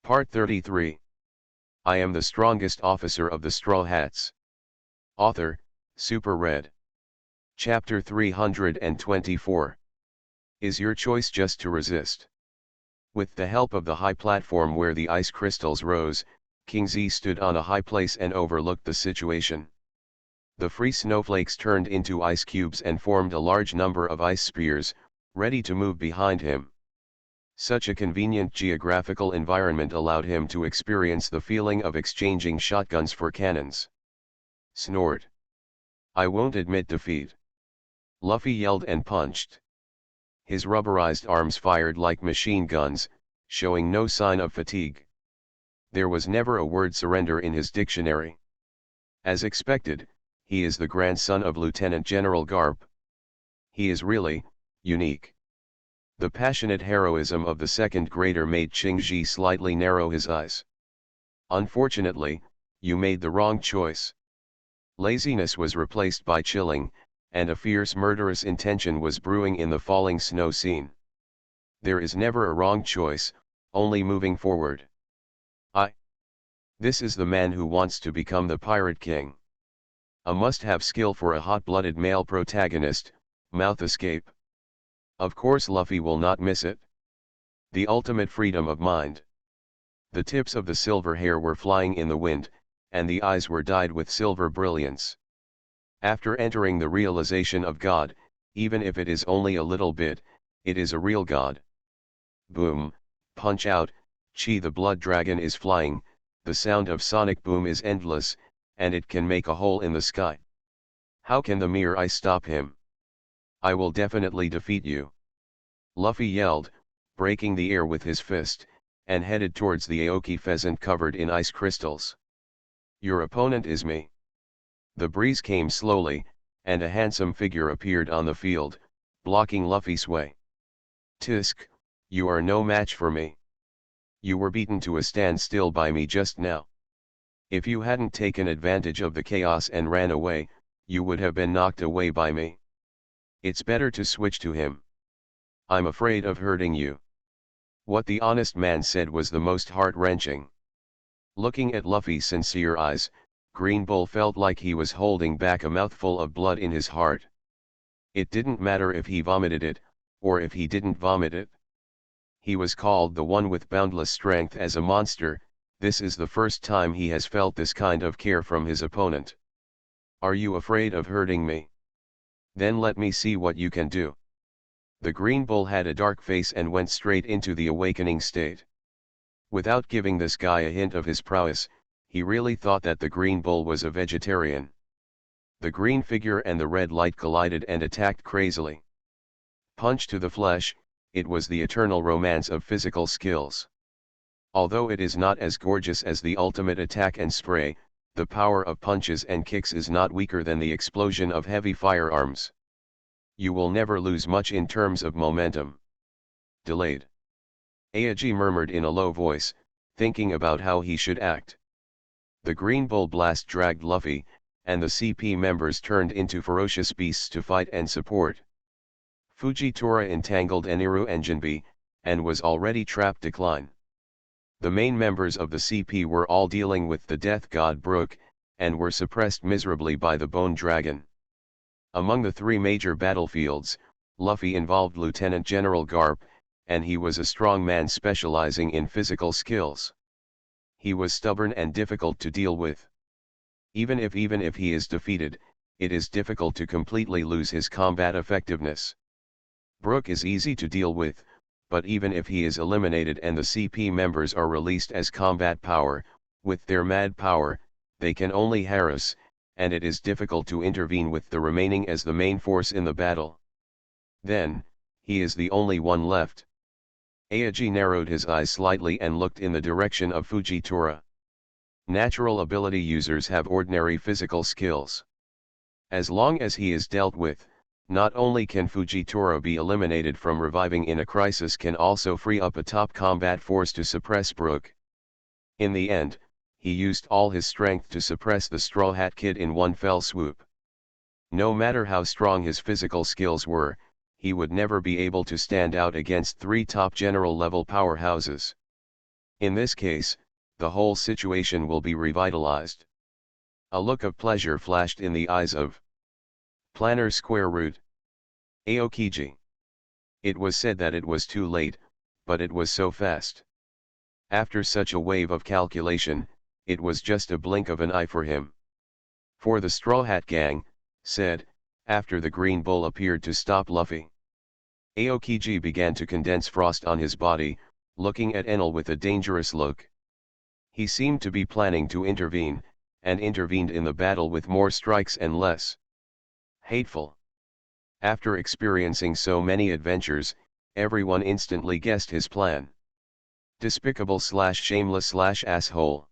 Part 33. I am the strongest officer of the Straw Hats. Author, Super Red. Chapter 324. Is your choice just to resist? With the help of the high platform where the ice crystals rose, King Z stood on a high place and overlooked the situation. The free snowflakes turned into ice cubes and formed a large number of ice spears, ready to move behind him. Such a convenient geographical environment allowed him to experience the feeling of exchanging shotguns for cannons. Snort. I won't admit defeat. Luffy yelled and punched. His rubberized arms fired like machine guns, showing no sign of fatigue. There was never a word surrender in his dictionary. As expected, he is the grandson of Lieutenant General Garp. He is really unique. The passionate heroism of the second grader made Ching-Ji slightly narrow his eyes. Unfortunately, you made the wrong choice. Laziness was replaced by chilling, and a fierce murderous intention was brewing in the falling snow scene. There is never a wrong choice, only moving forward. This is the man who wants to become the Pirate King. A must-have skill for a hot-blooded male protagonist, mouth escape. Of course Luffy will not miss it. The ultimate freedom of mind. The tips of the silver hair were flying in the wind, and the eyes were dyed with silver brilliance. After entering the realization of God, even if it is only a little bit, it is a real God. Boom, punch out, Chi the blood dragon is flying, the sound of sonic boom is endless, and it can make a hole in the sky. How can the mere ice stop him? I will definitely defeat you. Luffy yelled, breaking the air with his fist, and headed towards the Aoki pheasant covered in ice crystals. Your opponent is me. The breeze came slowly, and a handsome figure appeared on the field, blocking Luffy's way. Tisk, you are no match for me. You were beaten to a standstill by me just now. If you hadn't taken advantage of the chaos and ran away, you would have been knocked away by me. It's better to switch to him. I'm afraid of hurting you. What the honest man said was the most heart-wrenching. Looking at Luffy's sincere eyes, Green Bull felt like he was holding back a mouthful of blood in his heart. It didn't matter if he vomited it, or if he didn't vomit it. He was called the one with boundless strength as a monster. This is the first time he has felt this kind of care from his opponent. Are you afraid of hurting me? Then let me see what you can do. The Green Bull had a dark face and went straight into the awakening state. Without giving this guy a hint of his prowess, he really thought that the Green Bull was a vegetarian. The green figure and the red light collided and attacked crazily. Punch to the flesh, it was the eternal romance of physical skills. Although it is not as gorgeous as the ultimate attack and spray, the power of punches and kicks is not weaker than the explosion of heavy firearms. You will never lose much in terms of momentum. Delayed. Aoki murmured in a low voice, thinking about how he should act. The Green Bull blast dragged Luffy, and the CP members turned into ferocious beasts to fight and support. Fujitora entangled Eniru and Jinbe, and was already trapped decline. The main members of the CP were all dealing with the death god Brook, and were suppressed miserably by the Bone Dragon. Among the three major battlefields, Luffy involved Lieutenant General Garp, and he was a strong man specializing in physical skills. He was stubborn and difficult to deal with. Even if he is defeated, it is difficult to completely lose his combat effectiveness. Brook is easy to deal with, but even if he is eliminated and the CP members are released as combat power, with their mad power, they can only harass, and it is difficult to intervene with the remaining as the main force in the battle. Then, he is the only one left. Aoki narrowed his eyes slightly and looked in the direction of Fujitora. Natural ability users have ordinary physical skills. As long as he is dealt with, not only can Fujitora be eliminated from reviving in a crisis, can also free up a top combat force to suppress Brook. In the end, he used all his strength to suppress the Straw Hat Kid in one fell swoop. No matter how strong his physical skills were, he would never be able to stand out against three top general level powerhouses. In this case, the whole situation will be revitalized. A look of pleasure flashed in the eyes of planner square root Aokiji. It was said that it was too late, but it was so fast. After such a wave of calculation, it was just a blink of an eye for him. For the Straw Hat Gang, said, after the Green Bull appeared to stop Luffy. Aokiji began to condense frost on his body, looking at Enel with a dangerous look. He seemed to be planning to intervene, and intervened in the battle with more strikes and less. Hateful. After experiencing so many adventures, everyone instantly guessed his plan. Despicable/shameless/asshole.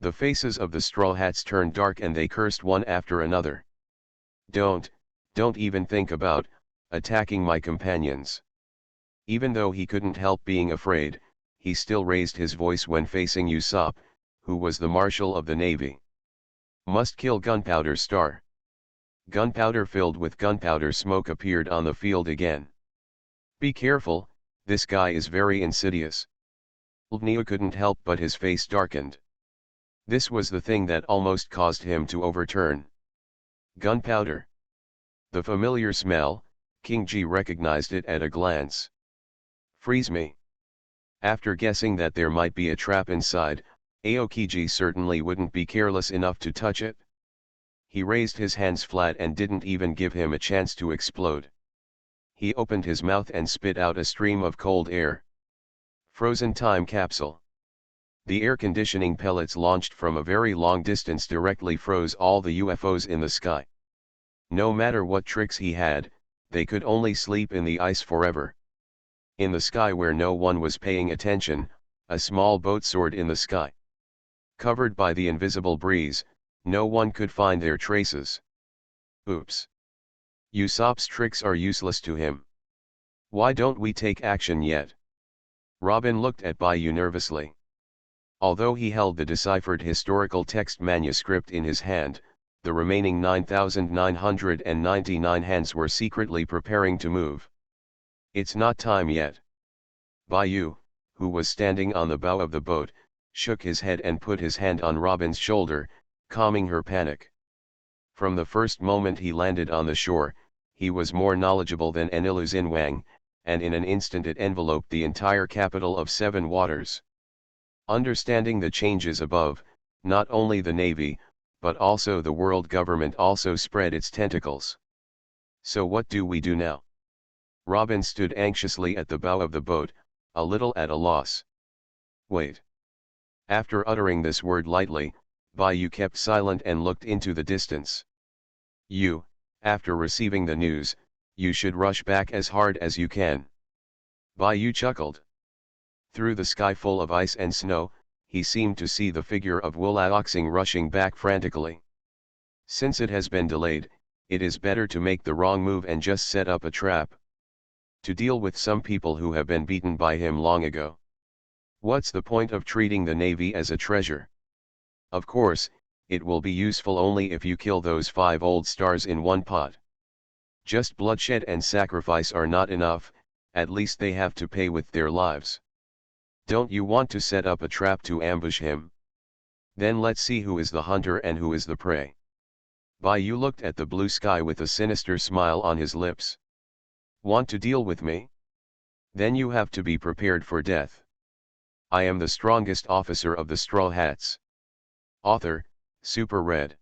The faces of the Straw Hats turned dark and they cursed one after another. Don't even think about attacking my companions. Even though he couldn't help being afraid, he still raised his voice when facing Usopp, who was the Marshal of the Navy. Must kill Gunpowder Star. Gunpowder filled with gunpowder smoke appeared on the field again. Be careful, this guy is very insidious. Neo couldn't help but his face darkened. This was the thing that almost caused him to overturn. Gunpowder. The familiar smell, King G recognized it at a glance. Freeze me. After guessing that there might be a trap inside, Aokiji certainly wouldn't be careless enough to touch it. He raised his hands flat and didn't even give him a chance to explode. He opened his mouth and spit out a stream of cold air. Frozen time capsule. The air conditioning pellets launched from a very long distance directly froze all the UFOs in the sky. No matter what tricks he had, they could only sleep in the ice forever. In the sky where no one was paying attention, a small boat soared in the sky. Covered by the invisible breeze, no one could find their traces. Oops. Usopp's tricks are useless to him. Why don't we take action yet? Robin looked at Bayou nervously. Although he held the deciphered historical text manuscript in his hand, the remaining 9,999 hands were secretly preparing to move. It's not time yet. Bayou, who was standing on the bow of the boat, shook his head and put his hand on Robin's shoulder, calming her panic. From the first moment he landed on the shore, he was more knowledgeable than Enilu Zinwang, and in an instant it enveloped the entire capital of Seven Waters. Understanding the changes above, not only the Navy, but also the world government also spread its tentacles. So what do we do now? Robin stood anxiously at the bow of the boat, a little at a loss. Wait. After uttering this word lightly, Bayou kept silent and looked into the distance. After receiving the news, you should rush back as hard as you can. Bayou chuckled. Through the sky full of ice and snow, he seemed to see the figure of Wulaoxing rushing back frantically. Since it has been delayed, it is better to make the wrong move and just set up a trap. To deal with some people who have been beaten by him long ago. What's the point of treating the Navy as a treasure? Of course, it will be useful only if you kill those 5 old stars in one pot. Just bloodshed and sacrifice are not enough, at least they have to pay with their lives. Don't you want to set up a trap to ambush him? Then let's see who is the hunter and who is the prey. Bayou looked at the blue sky with a sinister smile on his lips. Want to deal with me? Then you have to be prepared for death. I am the strongest officer of the Straw Hats. Author, Super Red.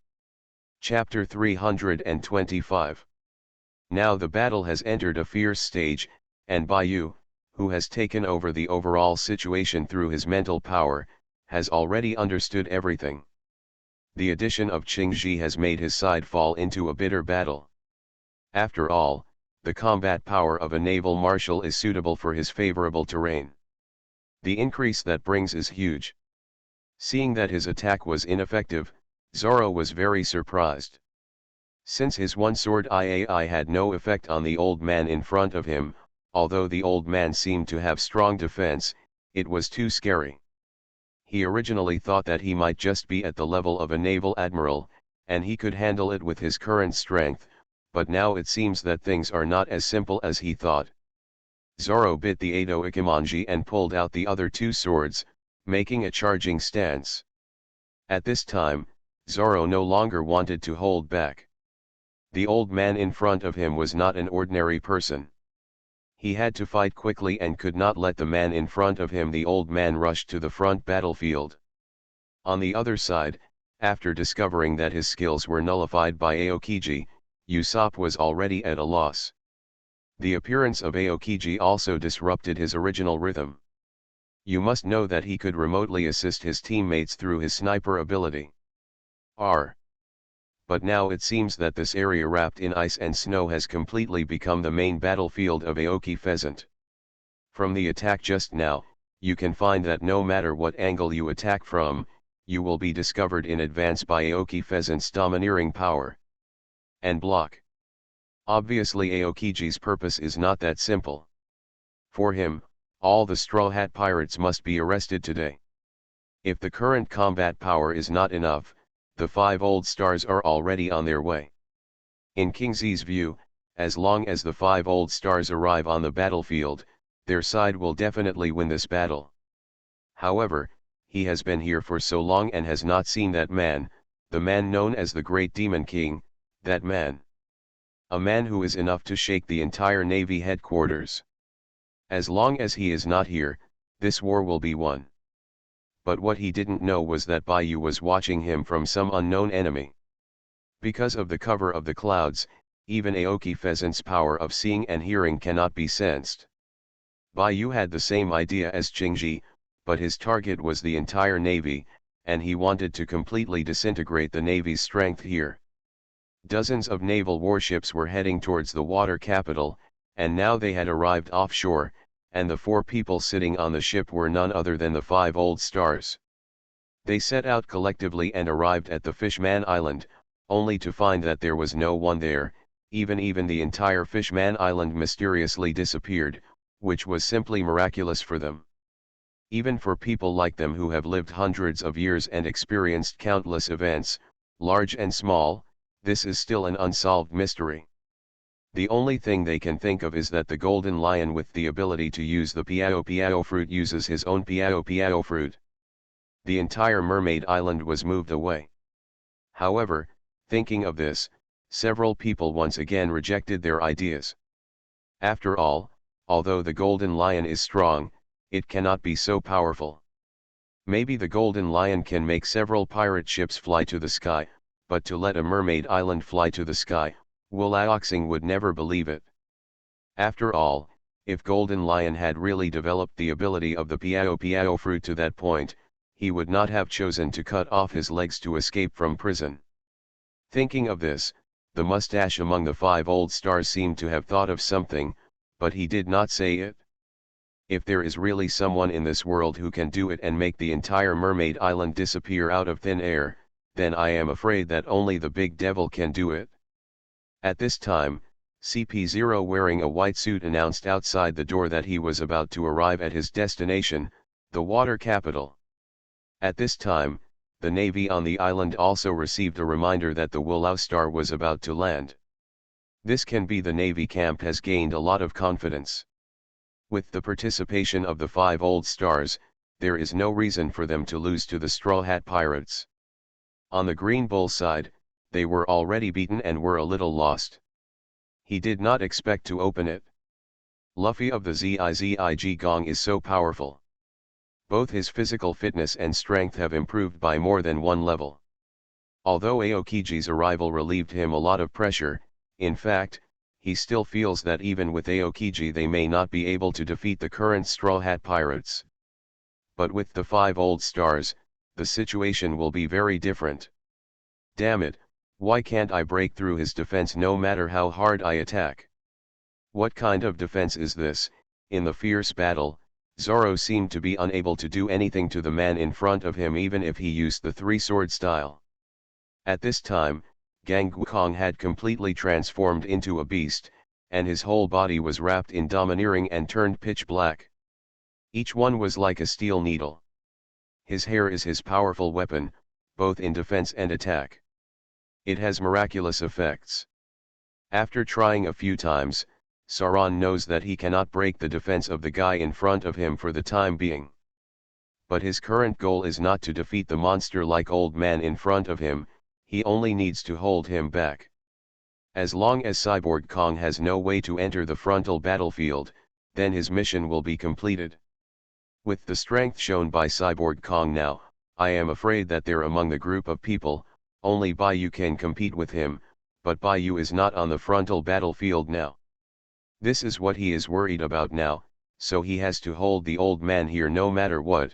Chapter 325. Now the battle has entered a fierce stage, and Bayou, who has taken over the overall situation through his mental power, has already understood everything. The addition of Qingji has made his side fall into a bitter battle. After all, the combat power of a naval marshal is suitable for his favorable terrain. The increase that brings is huge. Seeing that his attack was ineffective, Zoro was very surprised. Since his one-sword IAI had no effect on the old man in front of him, although the old man seemed to have strong defense, it was too scary. He originally thought that he might just be at the level of a naval admiral, and he could handle it with his current strength, but now it seems that things are not as simple as he thought. Zoro bit the Edo Ikimonji and pulled out the other 2 swords, making a charging stance. At this time, Zoro no longer wanted to hold back. The old man in front of him was not an ordinary person. He had to fight quickly and could not let the man in front of him. The old man rushed to the front battlefield. On the other side, after discovering that his skills were nullified by Aokiji, Usopp was already at a loss. The appearance of Aokiji also disrupted his original rhythm. You must know that he could remotely assist his teammates through his sniper ability. But now it seems that this area wrapped in ice and snow has completely become the main battlefield of Aoki Pheasant. From the attack just now, you can find that no matter what angle you attack from, you will be discovered in advance by Aoki Pheasant's domineering power. And block. Obviously Aokiji's purpose is not that simple. For him, all the Straw Hat Pirates must be arrested today. If the current combat power is not enough, the 5 old stars are already on their way. In King Z's view, as long as the 5 old stars arrive on the battlefield, their side will definitely win this battle. However, he has been here for so long and has not seen that man, the man known as the Great Demon King, that man. A man who is enough to shake the entire Navy headquarters. As long as he is not here, this war will be won. But what he didn't know was that Baiyu was watching him from some unknown enemy. Because of the cover of the clouds, even Aoki Pheasant's power of seeing and hearing cannot be sensed. Baiyu had the same idea as Qingji, but his target was the entire Navy, and he wanted to completely disintegrate the Navy's strength here. Dozens of naval warships were heading towards the water capital, and now they had arrived offshore, and the 4 people sitting on the ship were none other than the 5 old stars. They set out collectively and arrived at the Fishman Island, only to find that there was no one there, even the entire Fishman Island mysteriously disappeared, which was simply miraculous for them. Even for people like them who have lived hundreds of years and experienced countless events, large and small, this is still an unsolved mystery. The only thing they can think of is that the golden lion with the ability to use the Piao Piao fruit uses his own Piao Piao fruit. The entire Mermaid Island was moved away. However, thinking of this, several people once again rejected their ideas. After all, although the golden lion is strong, it cannot be so powerful. Maybe the golden lion can make several pirate ships fly to the sky, but to let a mermaid island fly to the sky, Wulaoxing would never believe it. After all, if Golden Lion had really developed the ability of the Piao Piao fruit to that point, he would not have chosen to cut off his legs to escape from prison. Thinking of this, the mustache among the 5 old stars seemed to have thought of something, but he did not say it. If there is really someone in this world who can do it and make the entire Mermaid Island disappear out of thin air, then I am afraid that only the big devil can do it. At this time, CP0 wearing a white suit announced outside the door that he was about to arrive at his destination, the water capital. At this time, the Navy on the island also received a reminder that the Wulao Star was about to land. This can be the Navy camp has gained a lot of confidence. With the participation of the 5 old stars, there is no reason for them to lose to the Straw Hat Pirates. On the Green Bull side, they were already beaten and were a little lost. He did not expect to open it. Luffy of the Zig Gong is so powerful. Both his physical fitness and strength have improved by more than one level. Although Aokiji's arrival relieved him a lot of pressure, in fact, he still feels that even with Aokiji they may not be able to defeat the current Straw Hat Pirates. But with the 5 old stars, the situation will be very different. Damn it, why can't I break through his defense no matter how hard I attack? What kind of defense is this? In the fierce battle, Zoro seemed to be unable to do anything to the man in front of him even if he used the 3-sword style. At this time, Gang Wukong had completely transformed into a beast, and his whole body was wrapped in domineering and turned pitch black. Each one was like a steel needle. His hair is his powerful weapon, both in defense and attack. It has miraculous effects. After trying a few times, Sauron knows that he cannot break the defense of the guy in front of him for the time being. but his current goal is not to defeat the monster-like old man in front of him, he only needs to hold him back. As long as Cyborg Kong has no way to enter the frontal battlefield, then his mission will be completed. With the strength shown by Cyborg Kong now, I am afraid that there among the group of people, only Baiyu can compete with him, but Baiyu is not on the frontal battlefield now. This is what he is worried about now, so he has to hold the old man here no matter what.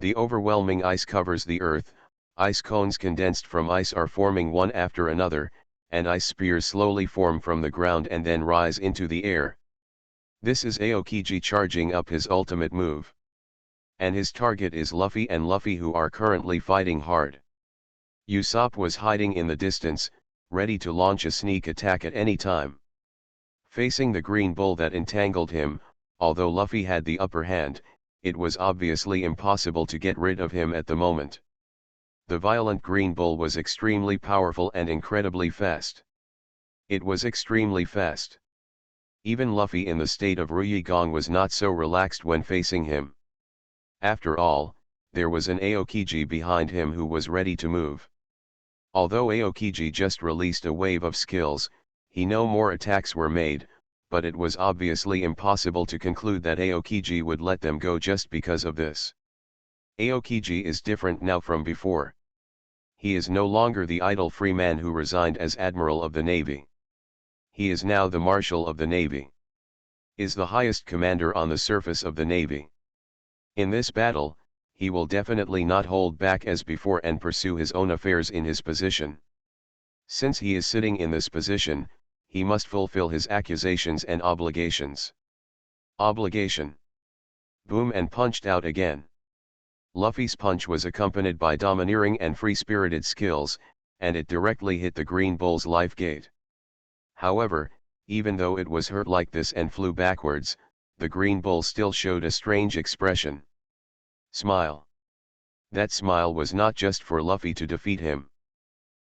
The overwhelming ice covers the earth, ice cones condensed from ice are forming one after another, and ice spears slowly form from the ground and then rise into the air. This is Aokiji charging up his ultimate move. And his target is Luffy and Luffy, who are currently fighting hard. Usopp was hiding in the distance, ready to launch a sneak attack at any time. Facing the green bull that entangled him, although Luffy had the upper hand, it was obviously impossible to get rid of him at the moment. The violent green bull was extremely powerful and incredibly fast. It was extremely fast. Even Luffy in the state of Ryugang was not so relaxed when facing him. After all, there was an Aokiji behind him who was ready to move. Although Aokiji just released a wave of skills, no more attacks were made, but it was obviously impossible to conclude that Aokiji would let them go just because of this. Aokiji is different now from before. He is no longer the idle free man who resigned as Admiral of the Navy. He is now the Marshal of the Navy. Is the highest commander on the surface of the Navy. In this battle, he will definitely not hold back as before and pursue his own affairs in his position. Since he is sitting in this position, he must fulfill his accusations and obligations. Obligation. Boom, and punched out again. Luffy's punch was accompanied by domineering and free-spirited skills, and it directly hit the Green Bull's life gate. However, even though it was hurt like this and flew backwards, the Green Bull still showed a strange expression. Smile. That smile was not just for Luffy to defeat him.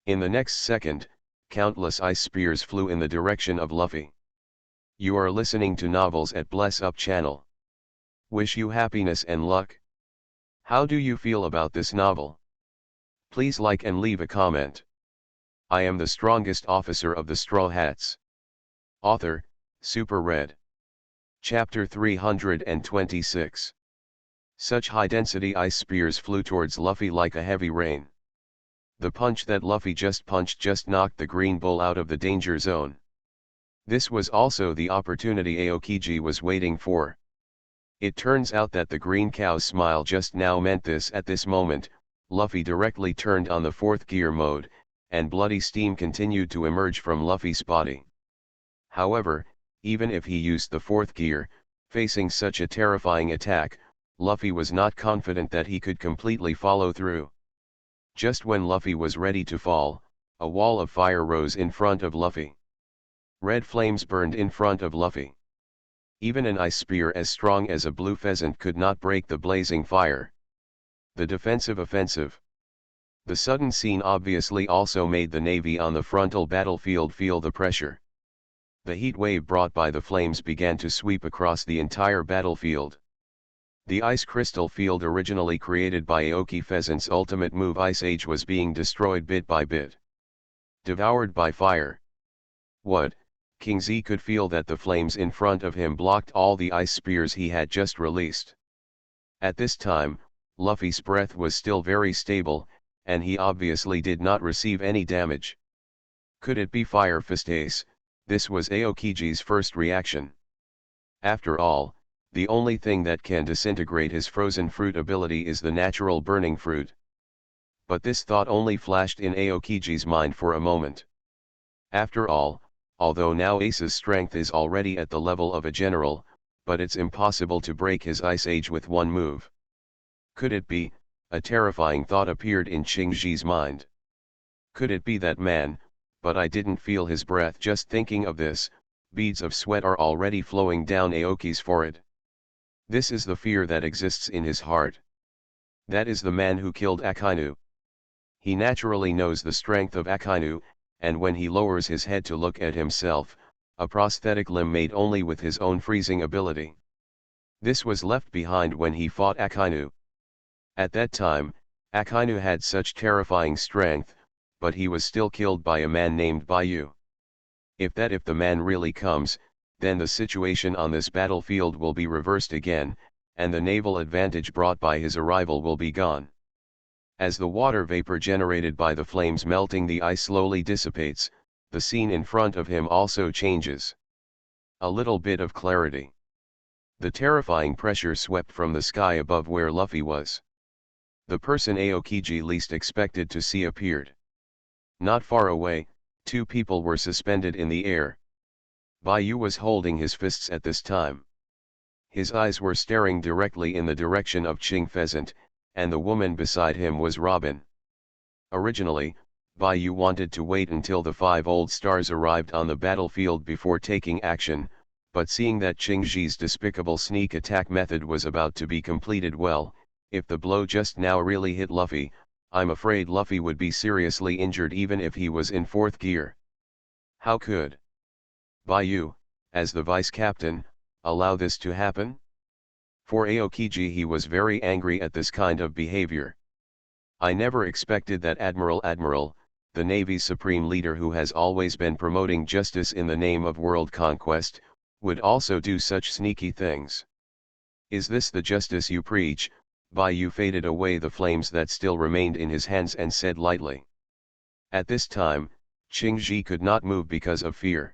In the next second, countless ice spears flew in the direction of Luffy. You are listening to Novels at Bless Up channel. Wish you happiness and luck. How do you feel about this novel? Please like and leave a comment. I am the strongest officer of the Straw Hats. Author, Super Red. Chapter 326. Such high-density ice spears flew towards Luffy like a heavy rain. The punch that Luffy just punched just knocked the Green Bull out of the danger zone. This was also the opportunity Aokiji was waiting for. It turns out that the Green Cow's smile just now meant this. At this moment, Luffy directly turned on the fourth gear mode, and bloody steam continued to emerge from Luffy's body. However, even if he used the fourth gear, facing such a terrifying attack, Luffy was not confident that he could completely follow through. Just when Luffy was ready to fall, a wall of fire rose in front of Luffy. Red flames burned in front of Luffy. Even an ice spear as strong as a blue pheasant could not break the blazing fire. The defensive offensive. The sudden scene obviously also made the Navy on the frontal battlefield feel the pressure. The heat wave brought by the flames began to sweep across the entire battlefield. The ice crystal field originally created by Aoki Pheasant's ultimate move Ice Age was being destroyed bit by bit. Devoured by fire. What? King Z could feel that the flames in front of him blocked all the ice spears he had just released. At this time, Luffy's breath was still very stable, and he obviously did not receive any damage. Could it be Fire Fist Ace? This was Aokiji's first reaction. After all, the only thing that can disintegrate his frozen fruit ability is the natural burning fruit. But this thought only flashed in Aokiji's mind for a moment. After all, although now Ace's strength is already at the level of a general, but it's impossible to break his Ice Age with one move. Could it be? A terrifying thought appeared in Shinji's mind. Could it be that man? But I didn't feel his breath just thinking of this. Beads of sweat are already flowing down Aoki's forehead. This is the fear that exists in his heart. That is the man who killed Akainu. He naturally knows the strength of Akainu, and when he lowers his head to look at himself, a prosthetic limb made only with his own freezing ability. This was left behind when he fought Akainu. At that time, Akainu had such terrifying strength, but he was still killed by a man named Bayu. If the man really comes, then the situation on this battlefield will be reversed again, and the naval advantage brought by his arrival will be gone. As the water vapor generated by the flames melting the ice slowly dissipates, the scene in front of him also changes. A little bit of clarity. The terrifying pressure swept from the sky above where Luffy was. The person Aokiji least expected to see appeared. Not far away, two people were suspended in the air. Bayu was holding his fists at this time. His eyes were staring directly in the direction of Ching Pheasant, and the woman beside him was Robin. Originally, Bayu wanted to wait until the 5 old stars arrived on the battlefield before taking action, but seeing that Ching Ji's despicable sneak attack method was about to be completed, well, if the blow just now really hit Luffy, I'm afraid Luffy would be seriously injured even if he was in 4th gear. How could Bayu, as the vice captain, allow this to happen? For Aokiji, he was very angry at this kind of behavior. I never expected that Admiral, the Navy's supreme leader who has always been promoting justice in the name of world conquest, would also do such sneaky things. Is this the justice you preach? Bayu faded away the flames that still remained in his hands and said lightly. At this time, Ching Ji could not move because of fear.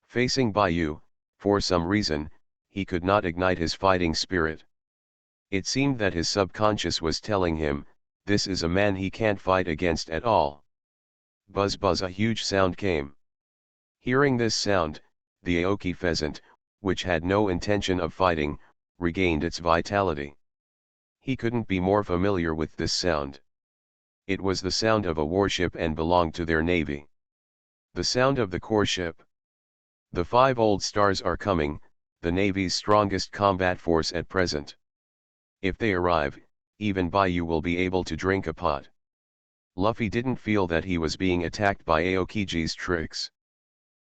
Facing Bayu, for some reason, he could not ignite his fighting spirit. It seemed that his subconscious was telling him, this is a man he can't fight against at all. Buzz buzz, a huge sound came. Hearing this sound, the Aoki pheasant, which had no intention of fighting, regained its vitality. He couldn't be more familiar with this sound. It was the sound of a warship and belonged to their navy. The sound of the core ship. The 5 old stars are coming, the Navy's strongest combat force at present. If they arrive, even Bayu will be able to drink a pot. Luffy didn't feel that he was being attacked by Aokiji's tricks.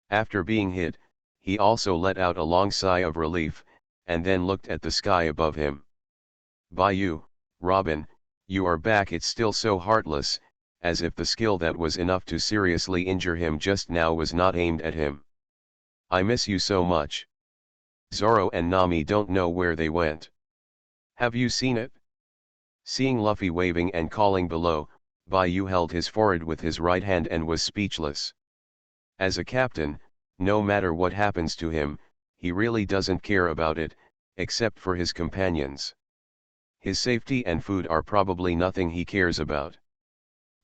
After being hit, he also let out a long sigh of relief, and then looked at the sky above him. Bayu, Robin, you are back. It's still so heartless, as if the skill that was enough to seriously injure him just now was not aimed at him. I miss you so much. Zoro and Nami don't know where they went. Have you seen it? Seeing Luffy waving and calling below, Bayu held his forehead with his right hand and was speechless. As a captain, no matter what happens to him, he really doesn't care about it, except for his companions. His safety and food are probably nothing he cares about.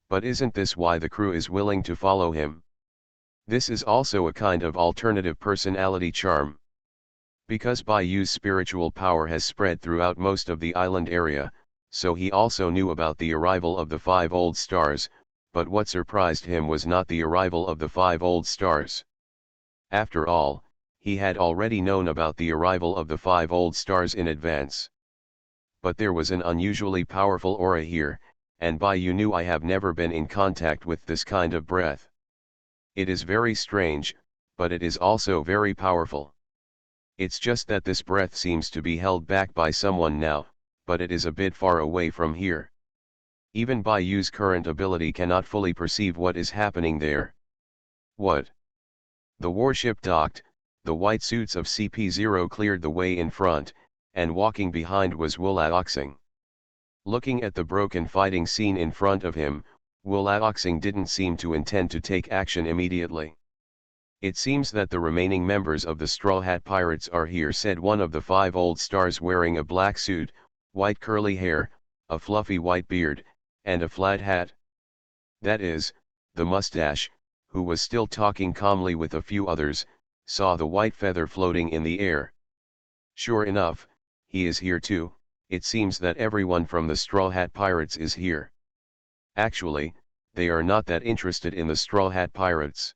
But isn't this why the crew is willing to follow him? This is also a kind of alternative personality charm. Because Bayu's spiritual power has spread throughout most of the island area, so he also knew about the arrival of the 5 old stars, but what surprised him was not the arrival of the 5 old stars. After all, he had already known about the arrival of the 5 old stars in advance. But there was an unusually powerful aura here, and Bayu knew, I have never been in contact with this kind of breath. It is very strange, but it is also very powerful. It's just that this breath seems to be held back by someone now, but it is a bit far away from here. Even Bayu's current ability cannot fully perceive what is happening there. What? The warship docked, the white suits of CP0 cleared the way in front, and walking behind was Wulaoxing. Looking at the broken fighting scene in front of him, Wulaoxing didn't seem to intend to take action immediately. It seems that the remaining members of the Straw Hat Pirates are here, said one of the 5 old stars wearing a black suit, white curly hair, a fluffy white beard, and a flat hat. That is, the mustache, who was still talking calmly with a few others, saw the white feather floating in the air. Sure enough, he is here too. It seems that everyone from the Straw Hat Pirates is here. Actually, they are not that interested in the Straw Hat Pirates.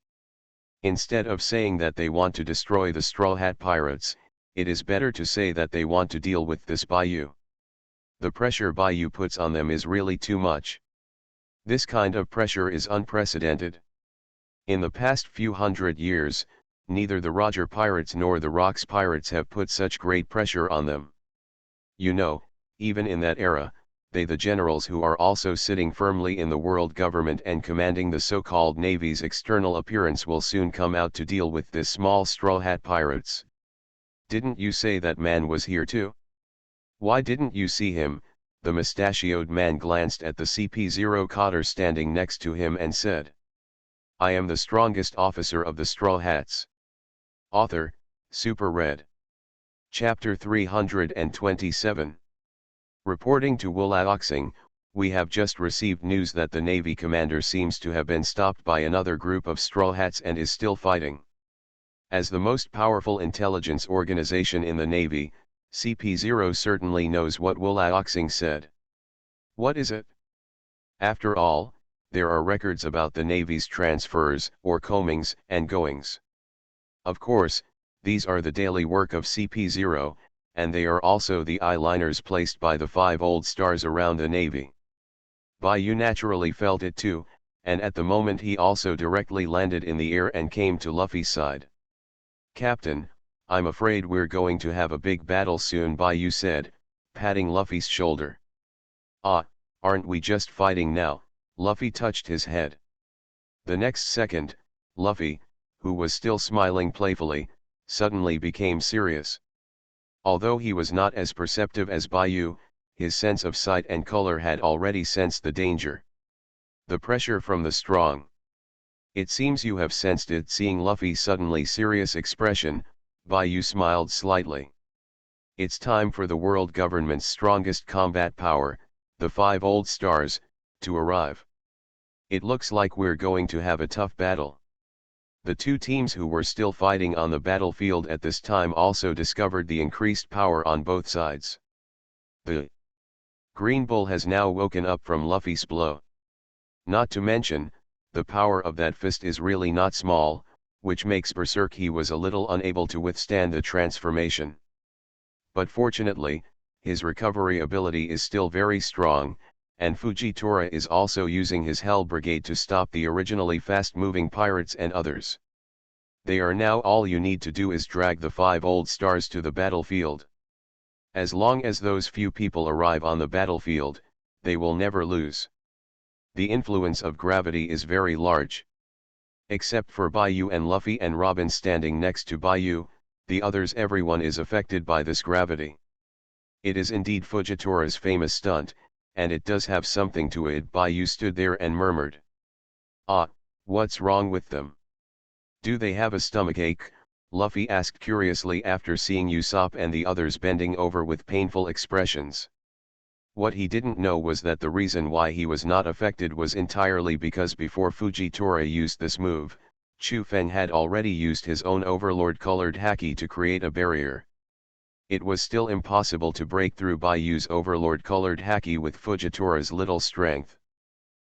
Instead of saying that they want to destroy the Straw Hat Pirates, it is better to say that they want to deal with this Bayu. The pressure Bayu puts on them is really too much. This kind of pressure is unprecedented. In the past few hundred years, neither the Roger Pirates nor the Rocks Pirates have put such great pressure on them. You know, even in that era, they the generals who are also sitting firmly in the world government and commanding the so-called navy's external appearance will soon come out to deal with this small straw hat pirates. Didn't you say that man was here too? Why didn't you see him? The mustachioed man glanced at the CP0 cotter standing next to him and said, I am the strongest officer of the Straw Hats. Author, Super Red. Chapter 327. Reporting to Wulaoxing, we have just received news that the Navy commander seems to have been stopped by another group of Straw Hats and is still fighting. As the most powerful intelligence organization in the Navy, CP0 certainly knows what Wulaoxing said. What is it? After all, there are records about the Navy's transfers, or comings, and goings. Of course, these are the daily work of CP0, and they are also the eye-liners placed by the 5 old stars around the Navy. Bayou naturally felt it too, and at the moment he also directly landed in the air and came to Luffy's side. Captain, I'm afraid we're going to have a big battle soon, Bayou said, patting Luffy's shoulder. Ah, aren't we just fighting now? Luffy touched his head. The next second, Luffy, who was still smiling playfully, suddenly became serious. Although he was not as perceptive as Bayou, his sense of sight and color had already sensed the danger. The pressure from the strong. It seems you have sensed it. Seeing Luffy's suddenly serious expression, Bayou smiled slightly. It's time for the world government's strongest combat power, the 5 old stars, to arrive. It looks like we're going to have a tough battle. The two teams who were still fighting on the battlefield at this time also discovered the increased power on both sides. The Green Bull has now woken up from Luffy's blow. Not to mention, the power of that fist is really not small, which makes Berserk he was a little unable to withstand the transformation. But fortunately, his recovery ability is still very strong, and Fujitora is also using his Hell Brigade to stop the originally fast-moving pirates and others. They are now all you need to do is drag the 5 old stars to the battlefield. As long as those few people arrive on the battlefield, they will never lose. The influence of gravity is very large. Except for Bayou and Luffy and Robin standing next to Bayou, the others everyone is affected by this gravity. It is indeed Fujitora's famous stunt, and it does have something to it. Bayou stood there and murmured. Ah, what's wrong with them? Do they have a stomachache? Luffy asked curiously after seeing Usopp and the others bending over with painful expressions. What he didn't know was that the reason why he was not affected was entirely because before Fujitora used this move, Chu Feng had already used his own overlord-colored haki to create a barrier. It was still impossible to break through Bayou's overlord-colored haki with Fujitora's little strength.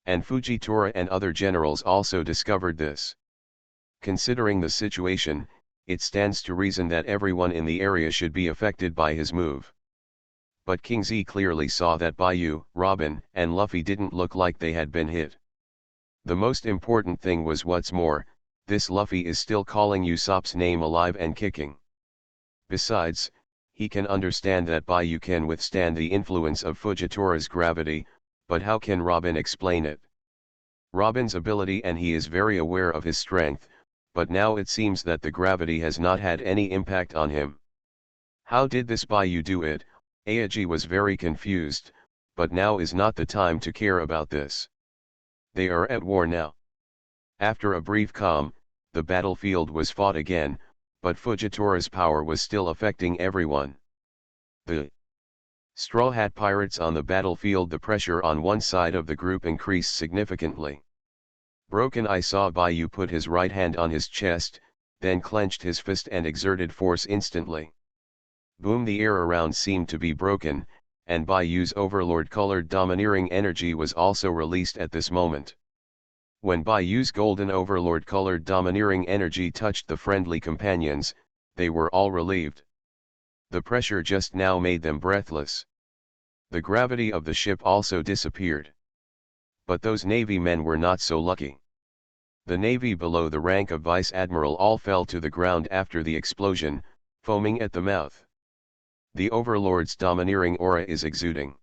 And Fujitora and other generals also discovered this. Considering the situation, it stands to reason that everyone in the area should be affected by his move. But King Z clearly saw that Bayou, Robin, and Luffy didn't look like they had been hit. The most important thing was what's more, this Luffy is still calling Usopp's name alive and kicking. Besides, he can understand that Bayou can withstand the influence of Fujitora's gravity, but how can Robin explain it? Robin's ability, and he is very aware of his strength, but now it seems that the gravity has not had any impact on him. How did this Bayou do it? Aoji was very confused, but now is not the time to care about this. They are at war now. After a brief calm, the battlefield was fought again, but Fujitora's power was still affecting everyone. The Straw Hat pirates on the battlefield. The pressure on one side of the group increased significantly. Broken Eye saw Bayou put his right hand on his chest, then clenched his fist and exerted force instantly. Boom! The air around seemed to be broken, and Bayou's overlord-colored domineering energy was also released at this moment. When Bayou's golden overlord-colored domineering energy touched the friendly companions, they were all relieved. The pressure just now made them breathless. The gravity of the ship also disappeared. But those Navy men were not so lucky. The Navy below the rank of Vice Admiral all fell to the ground after the explosion, foaming at the mouth. The Overlord's domineering aura is exuding.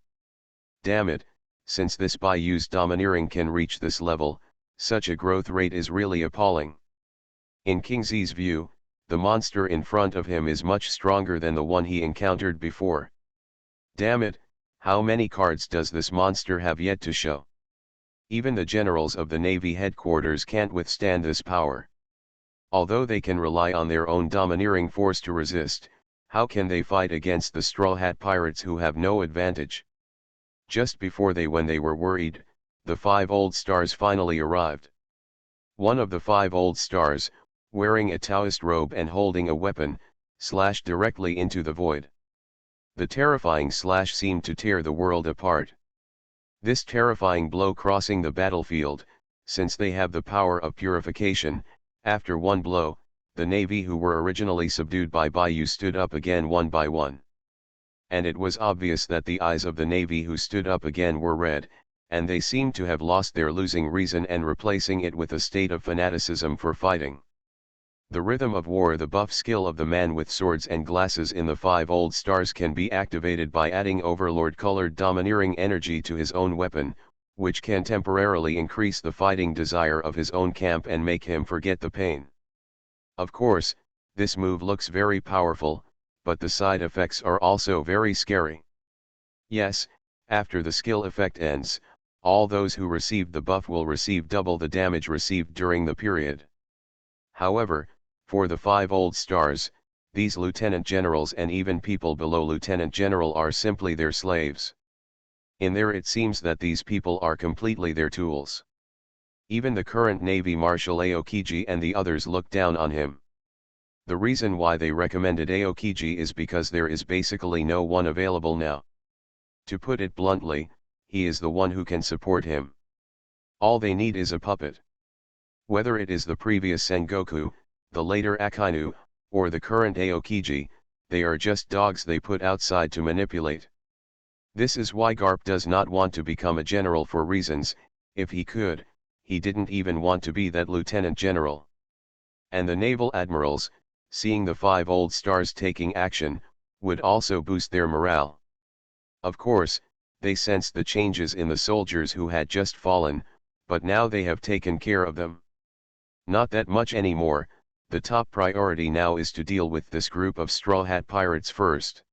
Damn it, since this Bayou's domineering can reach this level, such a growth rate is really appalling. In King Z's view, the monster in front of him is much stronger than the one he encountered before. Damn it, how many cards does this monster have yet to show? Even the generals of the Navy headquarters can't withstand this power. Although they can rely on their own domineering force to resist, how can they fight against the Straw Hat Pirates who have no advantage? Just before when they were worried, the 5 old stars finally arrived. One of the 5 old stars, wearing a Taoist robe and holding a weapon, slashed directly into the void. The terrifying slash seemed to tear the world apart. This terrifying blow crossing the battlefield, since they have the power of purification, after one blow, the Navy who were originally subdued by Bayou stood up again one by one. And it was obvious that the eyes of the Navy who stood up again were red, and they seemed to have lost their losing reason and replacing it with a state of fanaticism for fighting. The rhythm of war. The buff skill of the man with swords and glasses in the 5 old stars can be activated by adding overlord-colored domineering energy to his own weapon, which can temporarily increase the fighting desire of his own camp and make him forget the pain. Of course, this move looks very powerful, but the side effects are also very scary. Yes, after the skill effect ends, all those who received the buff will receive double the damage received during the period. However, for the 5 old stars, these lieutenant generals and even people below lieutenant general are simply their slaves. In there it seems that these people are completely their tools. Even the current Navy Marshal Aokiji and the others look down on him. The reason why they recommended Aokiji is because there is basically no one available now. To put it bluntly, he is the one who can support him. All they need is a puppet. Whether it is the previous Sengoku, the later Akainu, or the current Aokiji, they are just dogs they put outside to manipulate. This is why Garp does not want to become a general for reasons. If he could, he didn't even want to be that lieutenant general. And the naval admirals, seeing the 5 old stars taking action, would also boost their morale. Of course, they sensed the changes in the soldiers who had just fallen, but now they have taken care of them. Not that much anymore. The top priority now is to deal with this group of Straw Hat Pirates first.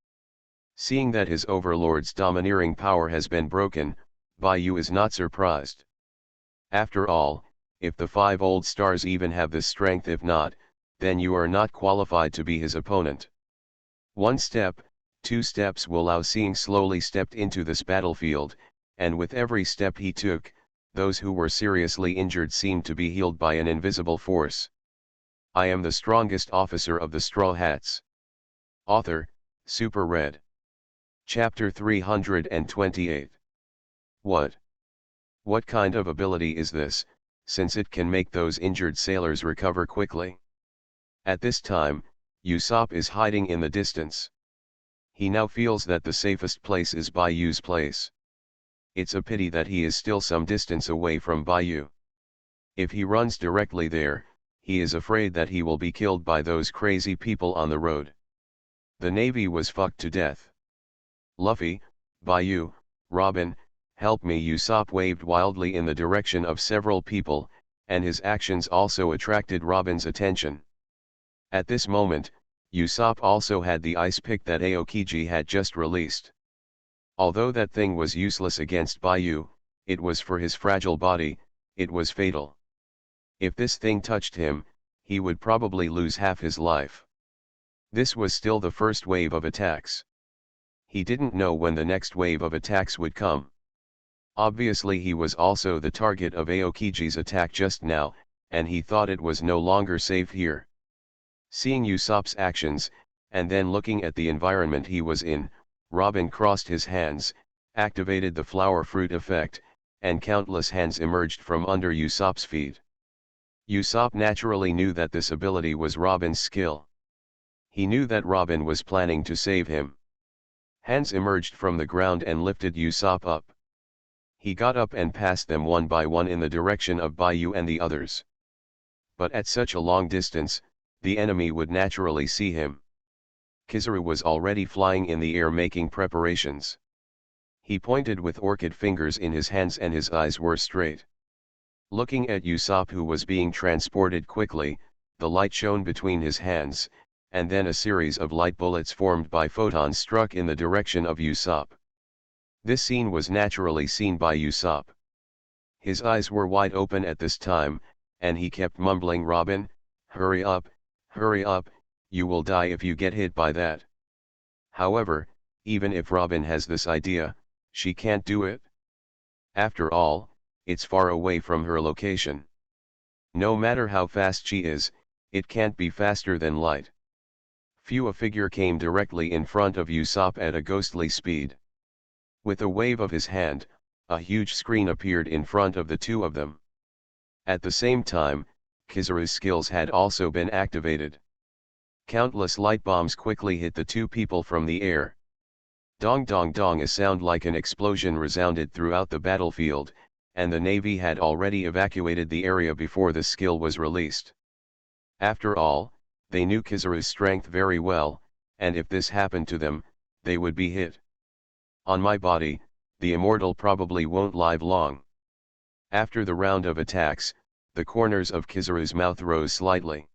Seeing that his overlord's domineering power has been broken, Bayou is not surprised. After all, if the 5 old stars even have this strength, if not, then you are not qualified to be his opponent. 1 step, 2 steps Lao Xing slowly stepped into this battlefield, and with every step he took, those who were seriously injured seemed to be healed by an invisible force. I am the strongest officer of the Straw Hats. Author, Super Red. Chapter 328. What kind of ability is this, since it can make those injured sailors recover quickly? At this time, Usopp is hiding in the distance. He now feels that the safest place is Bayou's place. It's a pity that he is still some distance away from Bayou. If he runs directly there, he is afraid that he will be killed by those crazy people on the road. The Navy was fucked to death. Luffy, Bayou, Robin, help me! Usopp waved wildly in the direction of several people, and his actions also attracted Robin's attention. At this moment, Usopp also had the ice pick that Aokiji had just released. Although that thing was useless against Bayou, it was for his fragile body, it was fatal. If this thing touched him, he would probably lose half his life. This was still the first wave of attacks. He didn't know when the next wave of attacks would come. Obviously he was also the target of Aokiji's attack just now, and he thought it was no longer safe here. Seeing Usopp's actions, and then looking at the environment he was in, Robin crossed his hands, activated the flower fruit effect, and countless hands emerged from under Usopp's feet. Usopp naturally knew that this ability was Robin's skill. He knew that Robin was planning to save him. Hands emerged from the ground and lifted Usopp up. He got up and passed them one by one in the direction of Bayou and the others. But at such a long distance, the enemy would naturally see him. Kizaru was already flying in the air making preparations. He pointed with orchid fingers in his hands and his eyes were straight. Looking at Usopp, who was being transported quickly, the light shone between his hands, and then a series of light bullets formed by photons struck in the direction of Usopp. This scene was naturally seen by Usopp. His eyes were wide open at this time, and he kept mumbling, "Robin, hurry up, you will die if you get hit by that." However, even if Robin has this idea, she can't do it. After all, it's far away from her location. No matter how fast she is, it can't be faster than light. A figure came directly in front of Usopp at a ghostly speed. With a wave of his hand, a huge screen appeared in front of the two of them. At the same time, Kizaru's skills had also been activated. Countless light bombs quickly hit the two people from the air. Dong dong dong, a sound like an explosion resounded throughout the battlefield, and the Navy had already evacuated the area before the skill was released. After all, they knew Kizaru's strength very well, and if this happened to them, they would be hit. On my body, the immortal probably won't live long. After the round of attacks, the corners of Kizaru's mouth rose slightly.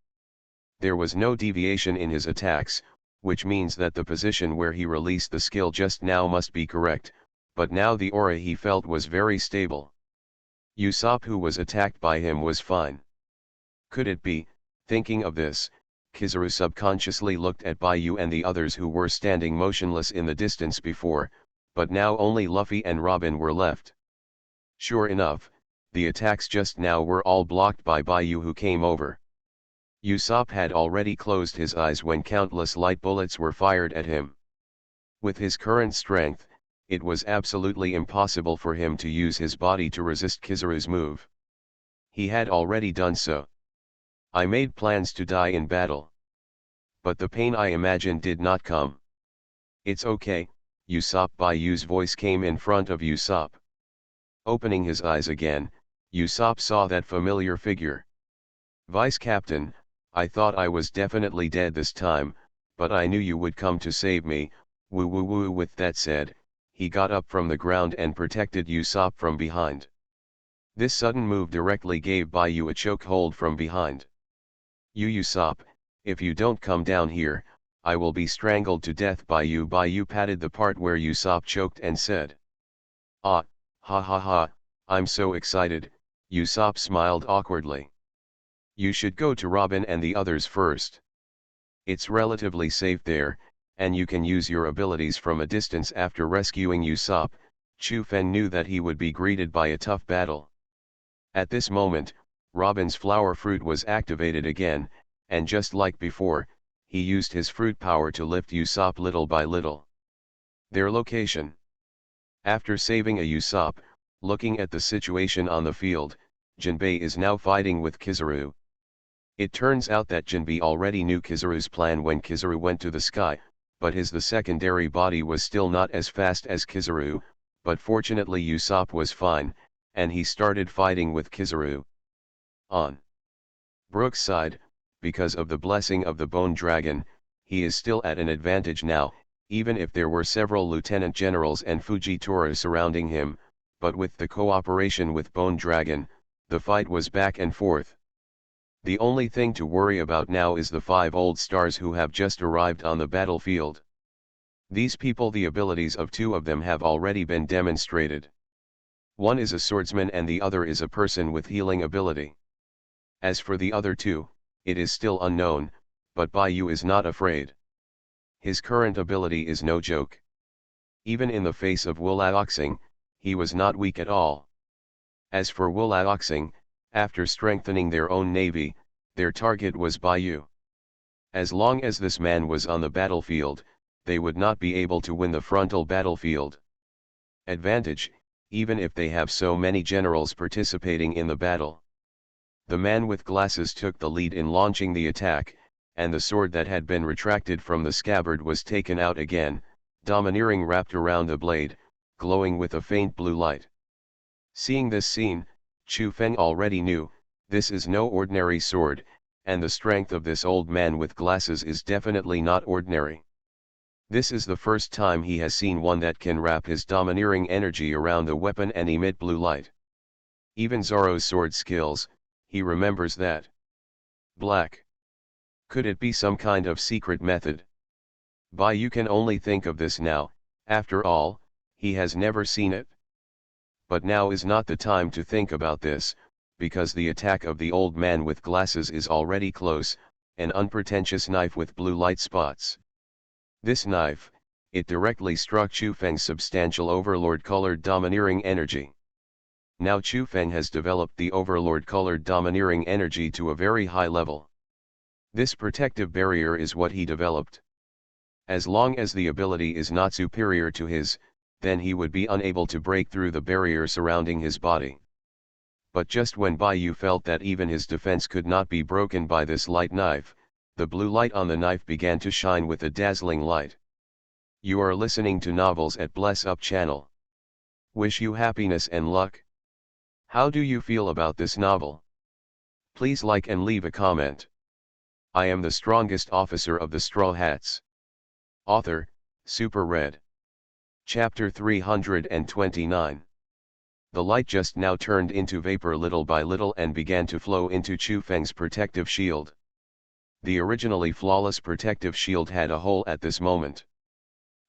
There was no deviation in his attacks, which means that the position where he released the skill just now must be correct, but now the aura he felt was very stable. Usopp, who was attacked by him, was fine. Could it be? Thinking of this, Kizaru subconsciously looked at Baiyu and the others who were standing motionless in the distance before, but now only Luffy and Robin were left. Sure enough, the attacks just now were all blocked by Baiyu, who came over. Usopp had already closed his eyes when countless light bullets were fired at him. With his current strength, it was absolutely impossible for him to use his body to resist Kizaru's move. He had already done so. I made plans to die in battle. But the pain I imagined did not come. It's okay, Usopp. Baiyu's voice came in front of Usopp. Opening his eyes again, Usopp saw that familiar figure. "Vice Captain, I thought I was definitely dead this time, but I knew you would come to save me, woo woo woo." With that said, he got up from the ground and protected Usopp from behind. This sudden move directly gave Baiyu a chokehold from behind. Usopp, if you don't come down here, I will be strangled to death." Baiyu patted the part where Usopp choked and said. "Ah, ha ha ha, I'm so excited." Usopp smiled awkwardly. "You should go to Robin and the others first. It's relatively safe there, and you can use your abilities from a distance." After rescuing Usopp, Chu Fen knew that he would be greeted by a tough battle. At this moment, Robin's flower fruit was activated again, and just like before, he used his fruit power to lift Usopp little by little. Their location. After saving a Usopp, looking at the situation on the field, Jinbei is now fighting with Kizaru. It turns out that Jinbei already knew Kizaru's plan when Kizaru went to the sky, but the secondary body was still not as fast as Kizaru, but fortunately Usopp was fine, and he started fighting with Kizaru. On Brook's side, because of the blessing of the Bone Dragon, he is still at an advantage now, even if there were several lieutenant generals and Fujitora surrounding him, but with the cooperation with Bone Dragon, the fight was back and forth. The only thing to worry about now is the 5 old stars who have just arrived on the battlefield. These people, the abilities of 2 of them have already been demonstrated. One is a swordsman and the other is a person with healing ability. As for the other 2, it is still unknown, but Baiyu is not afraid. His current ability is no joke. Even in the face of Wulaoxing, he was not weak at all. As for Wulaoxing, after strengthening their own navy, their target was Baiyu. As long as this man was on the battlefield, they would not be able to win the frontal battlefield. Advantage, even if they have so many generals participating in the battle. The man with glasses took the lead in launching the attack, and the sword that had been retracted from the scabbard was taken out again, domineering wrapped around the blade, glowing with a faint blue light. Seeing this scene, Chu Feng already knew, this is no ordinary sword, and the strength of this old man with glasses is definitely not ordinary. This is the first time he has seen one that can wrap his domineering energy around the weapon and emit blue light. Even Zoro's sword skills, he remembers that. Black. Could it be some kind of secret method? You can only think of this now, after all, he has never seen it. But now is not the time to think about this, because the attack of the old man with glasses is already close, an unpretentious knife with blue light spots. This knife, it directly struck Chu Feng's substantial overlord-colored domineering energy. Now Chu Feng has developed the overlord-colored domineering energy to a very high level. This protective barrier is what he developed. As long as the ability is not superior to his, then he would be unable to break through the barrier surrounding his body. But just when Bai felt that even his defense could not be broken by this light knife, the blue light on the knife began to shine with a dazzling light. You are listening to Novels at Bless Up channel. Wish you happiness and luck. How do you feel about this novel? Please like and leave a comment. I am the strongest officer of the Straw Hats. Author, Super Red. Chapter 329. The light just now turned into vapor little by little and began to flow into Chu Feng's protective shield. The originally flawless protective shield had a hole at this moment.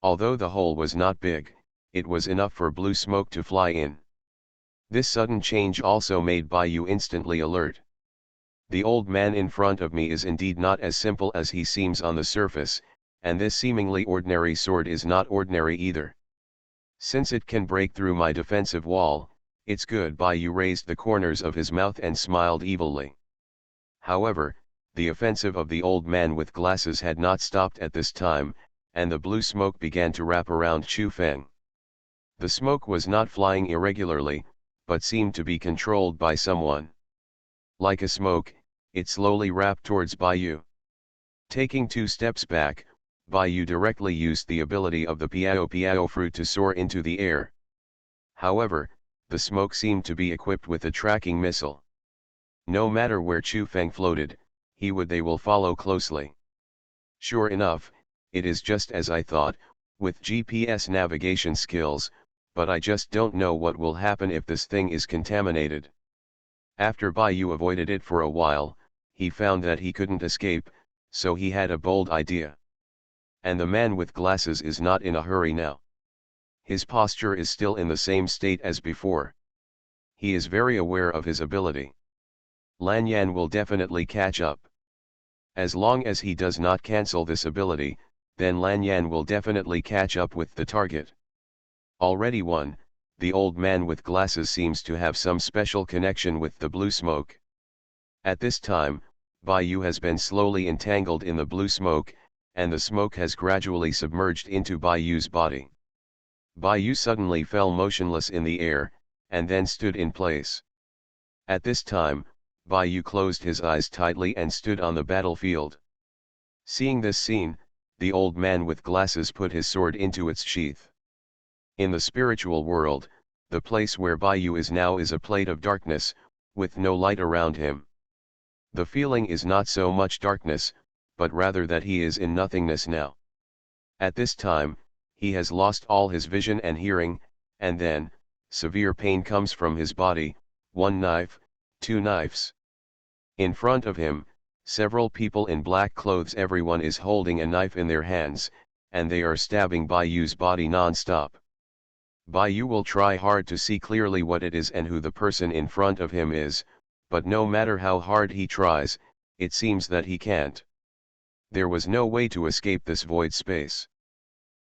Although the hole was not big, it was enough for blue smoke to fly in. This sudden change also made Bai instantly alert. The old man in front of me is indeed not as simple as he seems on the surface, and this seemingly ordinary sword is not ordinary either. Since it can break through my defensive wall, it's good. Bai raised the corners of his mouth and smiled evilly. However, the offensive of the old man with glasses had not stopped at this time, and the blue smoke began to wrap around Chu Feng. The smoke was not flying irregularly, but seemed to be controlled by someone. Like a smoke, it slowly wrapped towards Bai. Taking 2 steps back, Bai directly used the ability of the Piao Piao fruit to soar into the air. However, the smoke seemed to be equipped with a tracking missile. No matter where Chu Feng floated, they will follow closely. Sure enough, it is just as I thought, with GPS navigation skills, but I just don't know what will happen if this thing is contaminated. After Bai avoided it for a while, he found that he couldn't escape, so he had a bold idea. And the man with glasses is not in a hurry now. His posture is still in the same state as before. He is very aware of his ability. Lan Yan will definitely catch up. As long as he does not cancel this ability, then Lan Yan will definitely catch up with the target. Already one, the old man with glasses seems to have some special connection with the blue smoke. At this time, Bai has been slowly entangled in the blue smoke, and the smoke has gradually submerged into Bai's body. Bai suddenly fell motionless in the air, and then stood in place. At this time, Bai closed his eyes tightly and stood on the battlefield. Seeing this scene, the old man with glasses put his sword into its sheath. In the spiritual world, the place where Bai is now is a plate of darkness, with no light around him. The feeling is not so much darkness, but rather that he is in nothingness now. At this time, he has lost all his vision and hearing, and then, severe pain comes from his body, 1 knife, 2 knives. In front of him, several people in black clothes, everyone is holding a knife in their hands, and they are stabbing Bai's body non-stop. Bai will try hard to see clearly what it is and who the person in front of him is, but no matter how hard he tries, it seems that he can't. There was no way to escape this void space.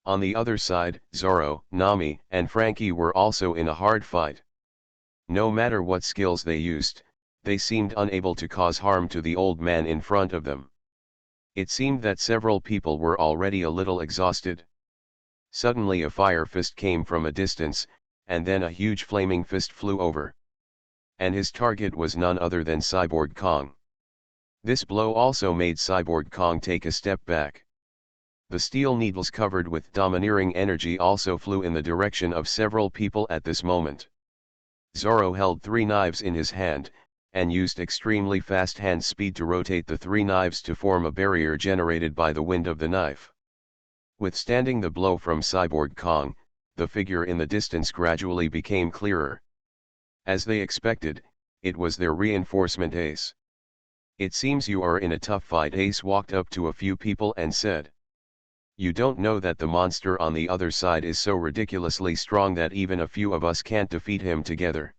On the other side, Zoro, Nami, and Frankie were also in a hard fight. No matter what skills they used, they seemed unable to cause harm to the old man in front of them. It seemed that several people were already a little exhausted. Suddenly a fire fist came from a distance, and then a huge flaming fist flew over. And his target was none other than Cyborg Kong. This blow also made Cyborg Kong take a step back. The steel needles covered with domineering energy also flew in the direction of several people at this moment. Zoro held 3 knives in his hand, and used extremely fast hand speed to rotate the 3 knives to form a barrier generated by the wind of the knife. Withstanding the blow from Cyborg Kong, the figure in the distance gradually became clearer. As they expected, it was their reinforcement Ace. "It seems you are in a tough fight." Ace walked up to a few people and said. "You don't know that the monster on the other side is so ridiculously strong that even a few of us can't defeat him together.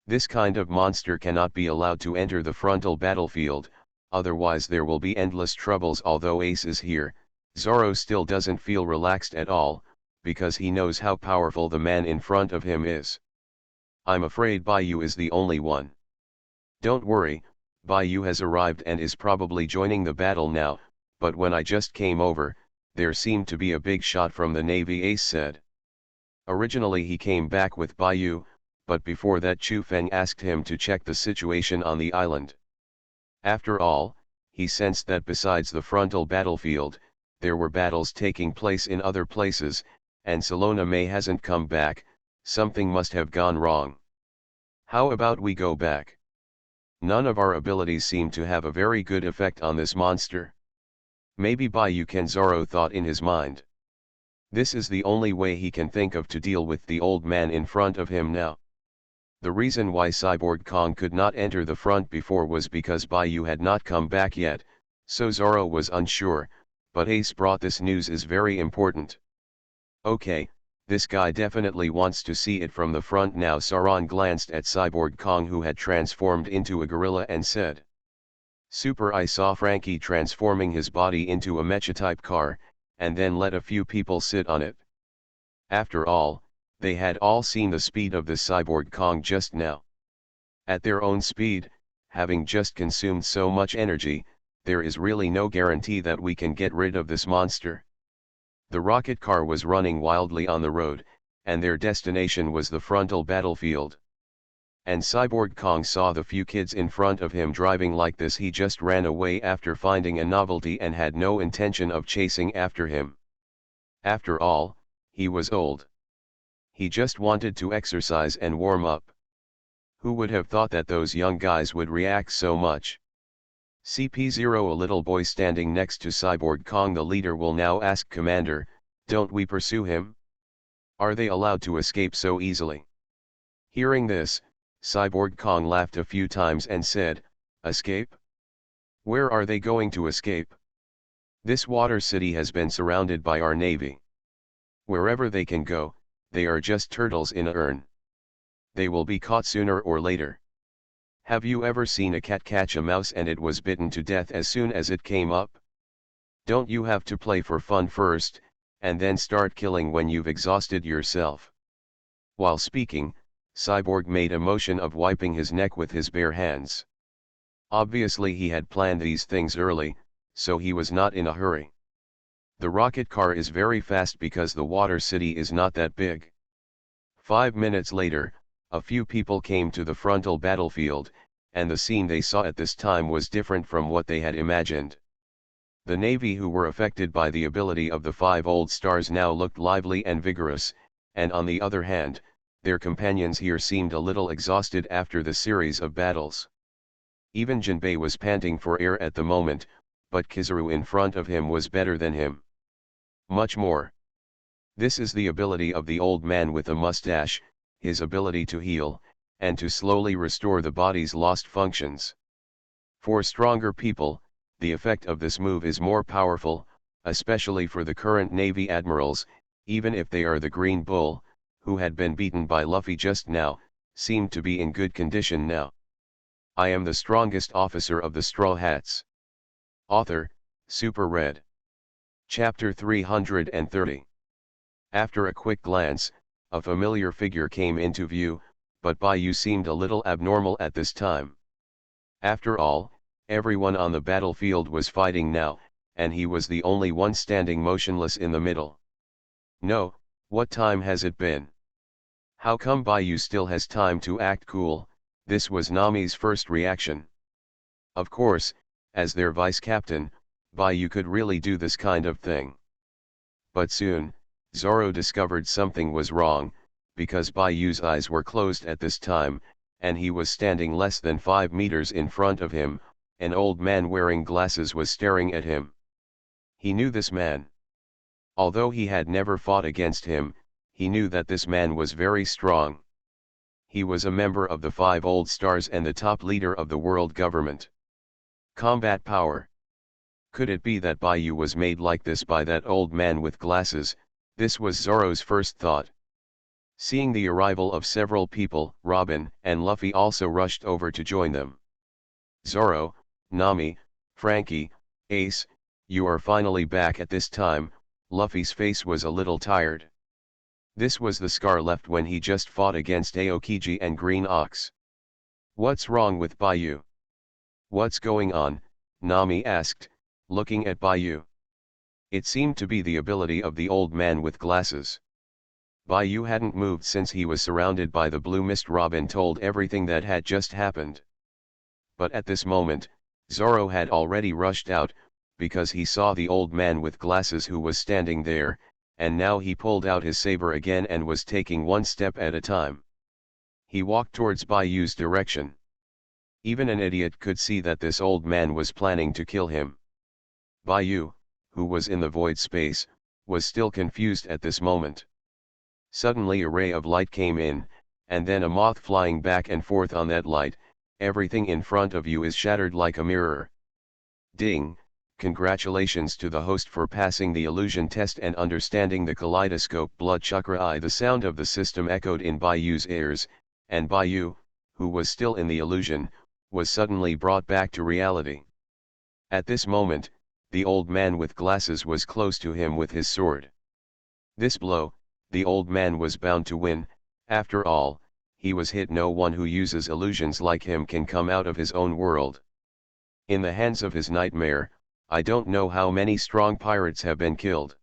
This kind of monster cannot be allowed to enter the frontal battlefield, otherwise there will be endless troubles." Although Ace is here, Zoro still doesn't feel relaxed at all, because he knows how powerful the man in front of him is. "I'm afraid Baiyu is the only one." "Don't worry, Baiyu has arrived and is probably joining the battle now, but when I just came over, there seemed to be a big shot from the Navy," Ace said. Originally he came back with Baiyu, but before that Chu Feng asked him to check the situation on the island. After all, he sensed that besides the frontal battlefield, there were battles taking place in other places, and Salona May hasn't come back. Something must have gone wrong. "How about we go back? None of our abilities seem to have a very good effect on this monster. Maybe Baiyu can," Zoro thought in his mind. This is the only way he can think of to deal with the old man in front of him now. The reason why Cyborg Kong could not enter the front before was because Baiyu had not come back yet, so Zoro was unsure, but Ace brought this news is very important. "Okay, this guy definitely wants to see it from the front now." Sauron glanced at Cyborg Kong, who had transformed into a gorilla, and said. "Super, I saw Frankie transforming his body into a mecha-type car, and then let a few people sit on it." After all, they had all seen the speed of the Cyborg Kong just now. At their own speed, having just consumed so much energy, there is really no guarantee that we can get rid of this monster. The rocket car was running wildly on the road, and their destination was the frontal battlefield. And Cyborg Kong saw the few kids in front of him driving like this. He just ran away after finding a novelty and had no intention of chasing after him. After all, he was old. He just wanted to exercise and warm up. Who would have thought that those young guys would react so much? CP0, a little boy standing next to Cyborg Kong, the leader, will now ask Commander, "Don't we pursue him? Are they allowed to escape so easily?" Hearing this, Cyborg Kong laughed a few times and said, "Escape? Where are they going to escape? This water city has been surrounded by our navy. Wherever they can go, they are just turtles in a urn. They will be caught sooner or later. Have you ever seen a cat catch a mouse and it was bitten to death as soon as it came up? Don't you have to play for fun first, and then start killing when you've exhausted yourself?" While speaking, Cyborg made a motion of wiping his neck with his bare hands. Obviously he had planned these things early, so he was not in a hurry. The rocket car is very fast because the water city is not that big. 5 minutes later, a few people came to the frontal battlefield, and the scene they saw at this time was different from what they had imagined. The Navy, who were affected by the ability of the 5 old stars, now looked lively and vigorous, and on the other hand, their companions here seemed a little exhausted after the series of battles. Even Jinbei was panting for air at the moment, but Kizaru in front of him was better than him. Much more. This is the ability of the old man with a mustache, his ability to heal, and to slowly restore the body's lost functions. For stronger people, the effect of this move is more powerful, especially for the current Navy admirals, even if they are the Green Bull, who had been beaten by Luffy just now, seemed to be in good condition now. "I am the strongest officer of the Straw Hats." Author, Super Red. Chapter 330. After a quick glance, a familiar figure came into view, but Baiyu seemed a little abnormal at this time. After all, everyone on the battlefield was fighting now, and he was the only one standing motionless in the middle. "No, what time has it been? How come Baiyu still has time to act cool?" This was Nami's first reaction. Of course, as their vice captain, Baiyu could really do this kind of thing. But soon, Zoro discovered something was wrong, because Baiyu's eyes were closed at this time, and he was standing less than 5 meters in front of him. An old man wearing glasses was staring at him. He knew this man. Although he had never fought against him, he knew that this man was very strong. He was a member of the 5 Old Stars and the top leader of the world government. Combat power. Could it be that Baiyu was made like this by that old man with glasses? This was Zoro's first thought. Seeing the arrival of several people, Robin and Luffy also rushed over to join them. Zoro, Nami, Frankie, Ace, you are finally back. At this time, Luffy's face was a little tired. This was the scar left when he just fought against Aokiji and Green Ox. What's wrong with Baiyu? What's going on? Nami asked, looking at Baiyu. It seemed to be the ability of the old man with glasses. Baiyu hadn't moved since he was surrounded by the blue mist. Robin told everything that had just happened. But at this moment, Zoro had already rushed out, because he saw the old man with glasses who was standing there, and now he pulled out his saber again and was taking one step at a time. He walked towards Baiyu's direction. Even an idiot could see that this old man was planning to kill him. Baiyu, who was in the void space, was still confused at this moment. Suddenly a ray of light came in, and then a moth flying back and forth on that light. Everything in front of you is shattered like a mirror. Ding! Congratulations to the host for passing the illusion test and understanding the kaleidoscope blood chakra eye. The sound of the system echoed in Baiyu's ears, and Baiyu, who was still in the illusion, was suddenly brought back to reality. At this moment, the old man with glasses was close to him with his sword. This blow, the old man was bound to win. After all, he was hit. No one who uses illusions like him can come out of his own world. In the hands of his nightmare, I don't know how many strong pirates have been killed.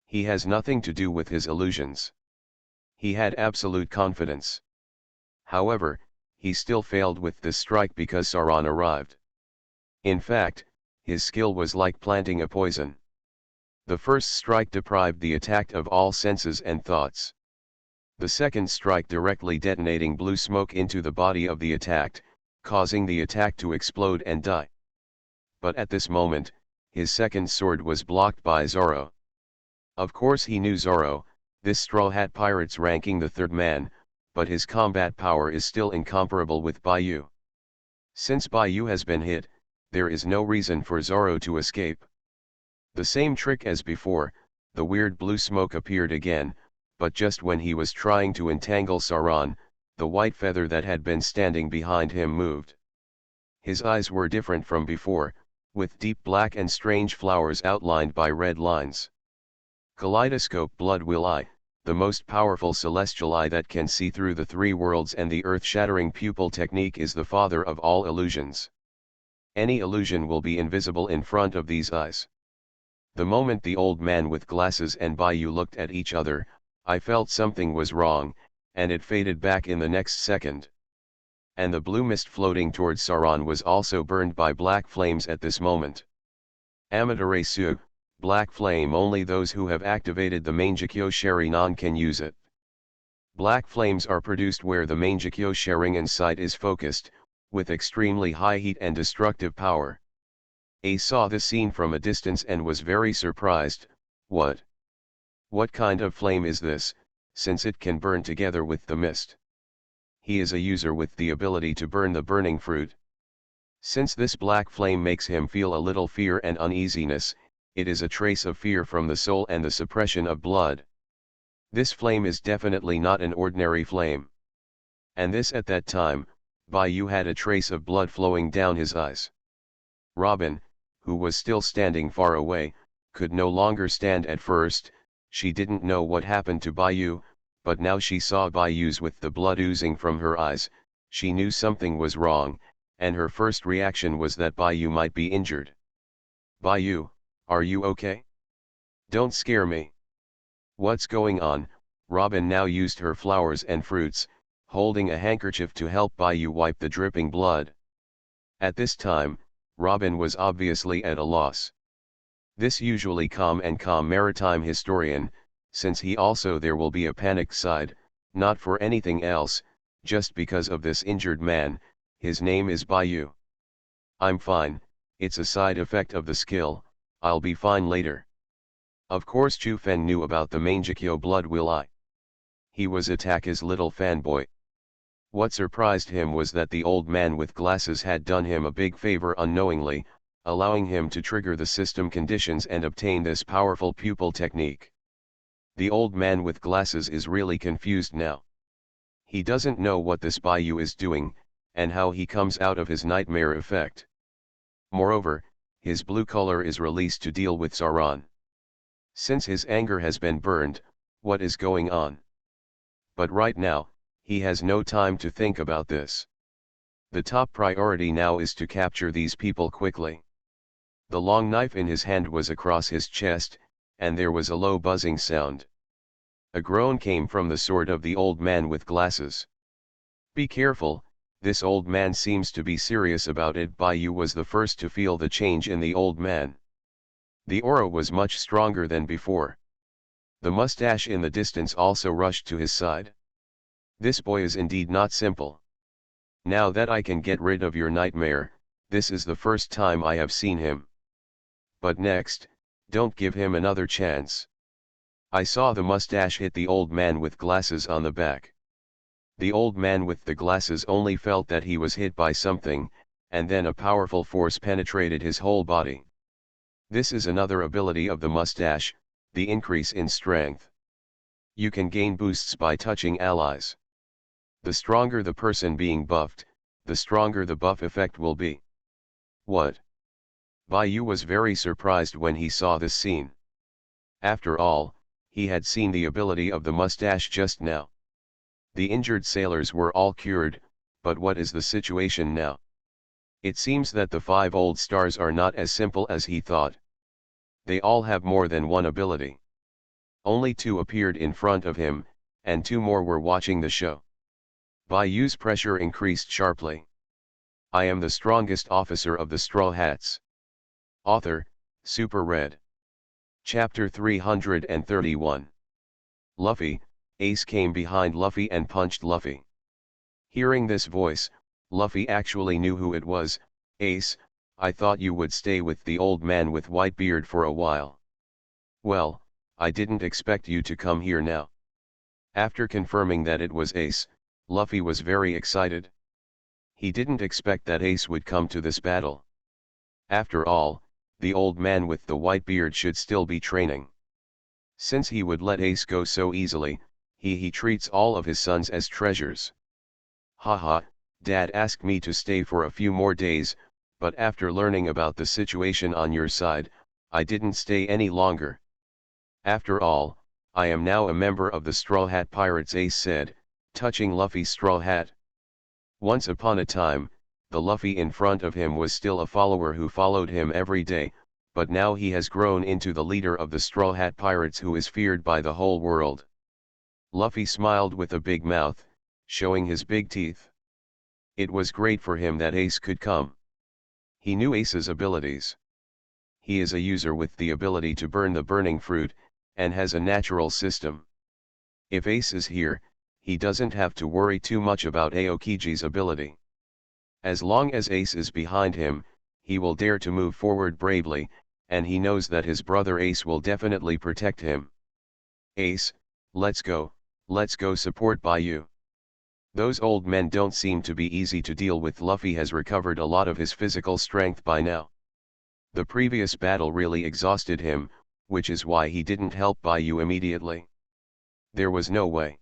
He has nothing to do with his illusions. He had absolute confidence. However, he still failed with this strike because Sauron arrived. In fact, his skill was like planting a poison. The first strike deprived the attacked of all senses and thoughts. The second strike directly detonating blue smoke into the body of the attacked, causing the attack to explode and die. But at this moment, his second sword was blocked by Zoro. Of course he knew Zoro, this Straw Hat Pirate's ranking the third man, but his combat power is still incomparable with Baiyu. Since Baiyu has been hit, there is no reason for Zoro to escape. The same trick as before, the weird blue smoke appeared again, but just when he was trying to entangle Sauron, the white feather that had been standing behind him moved. His eyes were different from before, with deep black and strange flowers outlined by red lines. Kaleidoscope blood will eye, the most powerful celestial eye that can see through the 3 worlds, and the earth-shattering pupil technique is the father of all illusions. Any illusion will be invisible in front of these eyes. The moment the old man with glasses and Baiyu looked at each other, I felt something was wrong, and it faded back in the next second. And the blue mist floating towards Sauron was also burned by black flames at this moment. Amaterasu, black flame. Only those who have activated the Mangekyo Sharingan can use it. Black flames are produced where the Mangekyo Sharingan sight is focused, with extremely high heat and destructive power. Ace saw this scene from a distance and was very surprised. What kind of flame is this, since it can burn together with the mist? He is a user with the ability to burn the burning fruit. Since this black flame makes him feel a little fear and uneasiness, it is a trace of fear from the soul and the suppression of blood. This flame is definitely not an ordinary flame. And this at that time, Baiyu had a trace of blood flowing down his eyes. Robin, who was still standing far away, could no longer stand at first. She didn't know what happened to Baiyu, but now she saw Baiyu's with the blood oozing from her eyes. She knew something was wrong, and her first reaction was that Baiyu might be injured. Baiyu, are you okay? Don't scare me. What's going on? Robin now used her flowers and fruits, holding a handkerchief to help Baiyu wipe the dripping blood. At this time, Robin was obviously at a loss. This usually calm maritime historian, since he also there will be a panicked side, not for anything else, just because of this injured man. His name is Baiyu. I'm fine, it's a side effect of the skill, I'll be fine later. Of course Chu Fen knew about the Mangekyo blood will I. He was Attaka's little fanboy. What surprised him was that the old man with glasses had done him a big favor unknowingly, allowing him to trigger the system conditions and obtain this powerful pupil technique. The old man with glasses is really confused now. He doesn't know what this Baiyu is doing, and how he comes out of his nightmare effect. Moreover, his blue color is released to deal with Sauron. Since his anger has been burned, what is going on? But right now, he has no time to think about this. The top priority now is to capture these people quickly. The long knife in his hand was across his chest, and there was a low buzzing sound. A groan came from the sword of the old man with glasses. Be careful, this old man seems to be serious about it. Baiyu was the first to feel the change in the old man. The aura was much stronger than before. The mustache in the distance also rushed to his side. This boy is indeed not simple. Now that I can get rid of your nightmare, this is the first time I have seen him. But next, don't give him another chance. I saw the mustache hit the old man with glasses on the back. The old man with the glasses only felt that he was hit by something, and then a powerful force penetrated his whole body. This is another ability of the mustache, the increase in strength. You can gain boosts by touching allies. The stronger the person being buffed, the stronger the buff effect will be. What? Baiyu was very surprised when he saw this scene. After all, he had seen the ability of the mustache just now. The injured sailors were all cured, but what is the situation now? It seems that the 5 old stars are not as simple as he thought. They all have more than one ability. Only 2 appeared in front of him, and 2 more were watching the show. Baiyu's pressure increased sharply. I am the strongest officer of the Straw Hats. Author, Super Red. Chapter 331. Luffy, Ace came behind Luffy and punched Luffy. Hearing this voice, Luffy actually knew who it was. Ace, I thought you would stay with the old man with white beard for a while. Well, I didn't expect you to come here now. After confirming that it was Ace, Luffy was very excited. He didn't expect that Ace would come to this battle. After all, the old man with the white beard should still be training. Since he would let Ace go so easily, he treats all of his sons as treasures. Haha, Dad asked me to stay for a few more days, but after learning about the situation on your side, I didn't stay any longer. After all, I am now a member of the Straw Hat Pirates, Ace said, touching Luffy's straw hat. Once upon a time, the Luffy in front of him was still a follower who followed him every day, but now he has grown into the leader of the Straw Hat Pirates who is feared by the whole world. Luffy smiled with a big mouth, showing his big teeth. It was great for him that Ace could come. He knew Ace's abilities. He is a user with the ability to burn the burning fruit, and has a natural system. If Ace is here, he doesn't have to worry too much about Aokiji's ability. As long as Ace is behind him, he will dare to move forward bravely, and he knows that his brother Ace will definitely protect him. Ace, let's go support Baiyu. Those old men don't seem to be easy to deal with. Luffy has recovered a lot of his physical strength by now. The previous battle really exhausted him, which is why he didn't help Baiyu immediately. There was no way.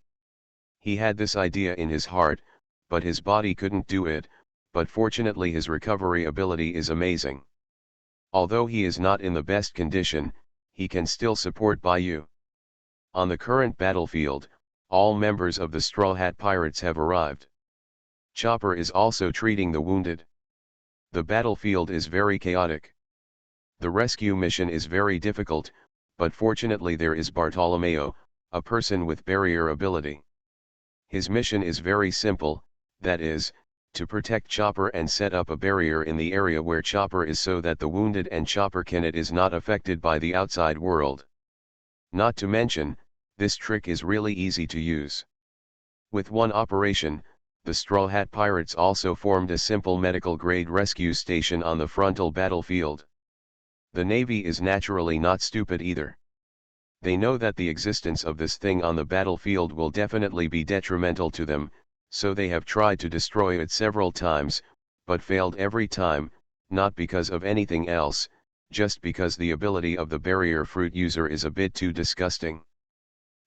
He had this idea in his heart, but his body couldn't do it, but fortunately his recovery ability is amazing. Although he is not in the best condition, he can still support Baiyu. On the current battlefield, all members of the Straw Hat Pirates have arrived. Chopper is also treating the wounded. The battlefield is very chaotic. The rescue mission is very difficult, but fortunately there is Bartolomeo, a person with barrier ability. His mission is very simple, that is, to protect Chopper and set up a barrier in the area where Chopper is so that the wounded and Chopper is not affected by the outside world. Not to mention, this trick is really easy to use. With one operation, the Straw Hat Pirates also formed a simple medical-grade rescue station on the frontal battlefield. The Navy is naturally not stupid either. They know that the existence of this thing on the battlefield will definitely be detrimental to them, so they have tried to destroy it several times, but failed every time, not because of anything else, just because the ability of the barrier fruit user is a bit too disgusting.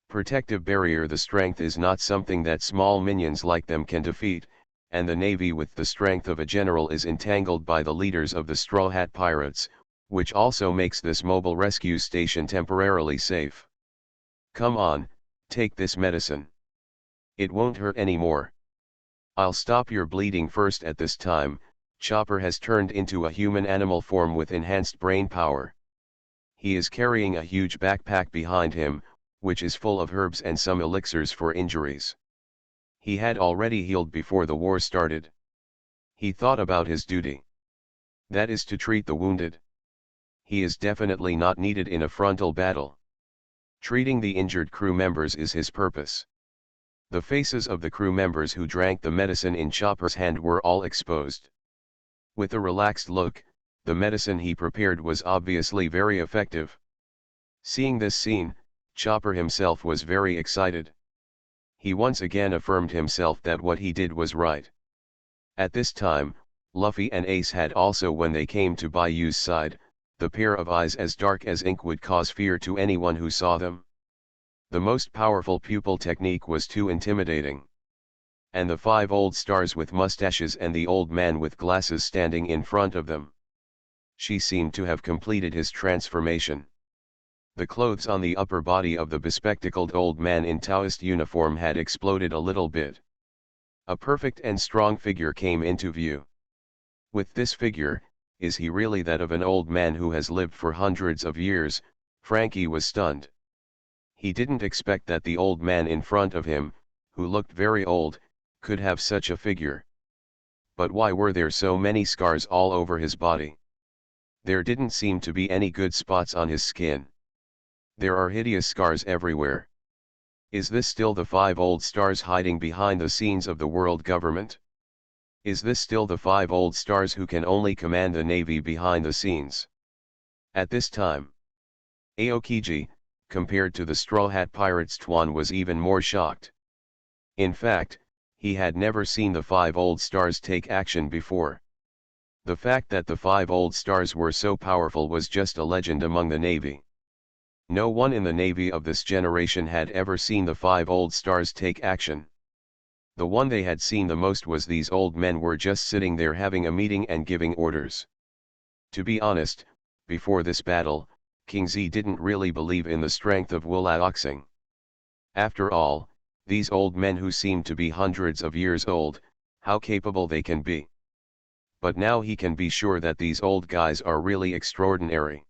Protective barrier. The strength is not something that small minions like them can defeat, and the navy with the strength of a general is entangled by the leaders of the Straw Hat Pirates, which also makes this mobile rescue station temporarily safe. Come on, take this medicine. It won't hurt anymore. I'll stop your bleeding first. At this time, Chopper has turned into a human animal form with enhanced brain power. He is carrying a huge backpack behind him, which is full of herbs and some elixirs for injuries. He had already healed before the war started. He thought about his duty. That is to treat the wounded. He is definitely not needed in a frontal battle. Treating the injured crew members is his purpose. The faces of the crew members who drank the medicine in Chopper's hand were all exposed. With a relaxed look, the medicine he prepared was obviously very effective. Seeing this scene, Chopper himself was very excited. He once again affirmed himself that what he did was right. At this time, Luffy and Ace had also, when they came to Bayu's side, the pair of eyes as dark as ink would cause fear to anyone who saw them. The most powerful pupil technique was too intimidating. And the 5 old stars with mustaches and the old man with glasses standing in front of them. She seemed to have completed his transformation. The clothes on the upper body of the bespectacled old man in Taoist uniform had exploded a little bit. A perfect and strong figure came into view. With this figure, is he really that of an old man who has lived for hundreds of years? Frankie was stunned. He didn't expect that the old man in front of him, who looked very old, could have such a figure. But why were there so many scars all over his body? There didn't seem to be any good spots on his skin. There are hideous scars everywhere. Is this still the 5 old stars hiding behind the scenes of the world government? Is this still the 5 old stars who can only command the navy behind the scenes? At this time, Aokiji, compared to the Straw Hat Pirates, Tuan was even more shocked. In fact, he had never seen the 5 old stars take action before. The fact that the 5 old stars were so powerful was just a legend among the navy. No one in the navy of this generation had ever seen the 5 old stars take action. The one they had seen the most was these old men were just sitting there having a meeting and giving orders. To be honest, before this battle, King Z didn't really believe in the strength of Wulaoxing. After all, these old men who seem to be hundreds of years old, how capable they can be. But now he can be sure that these old guys are really extraordinary.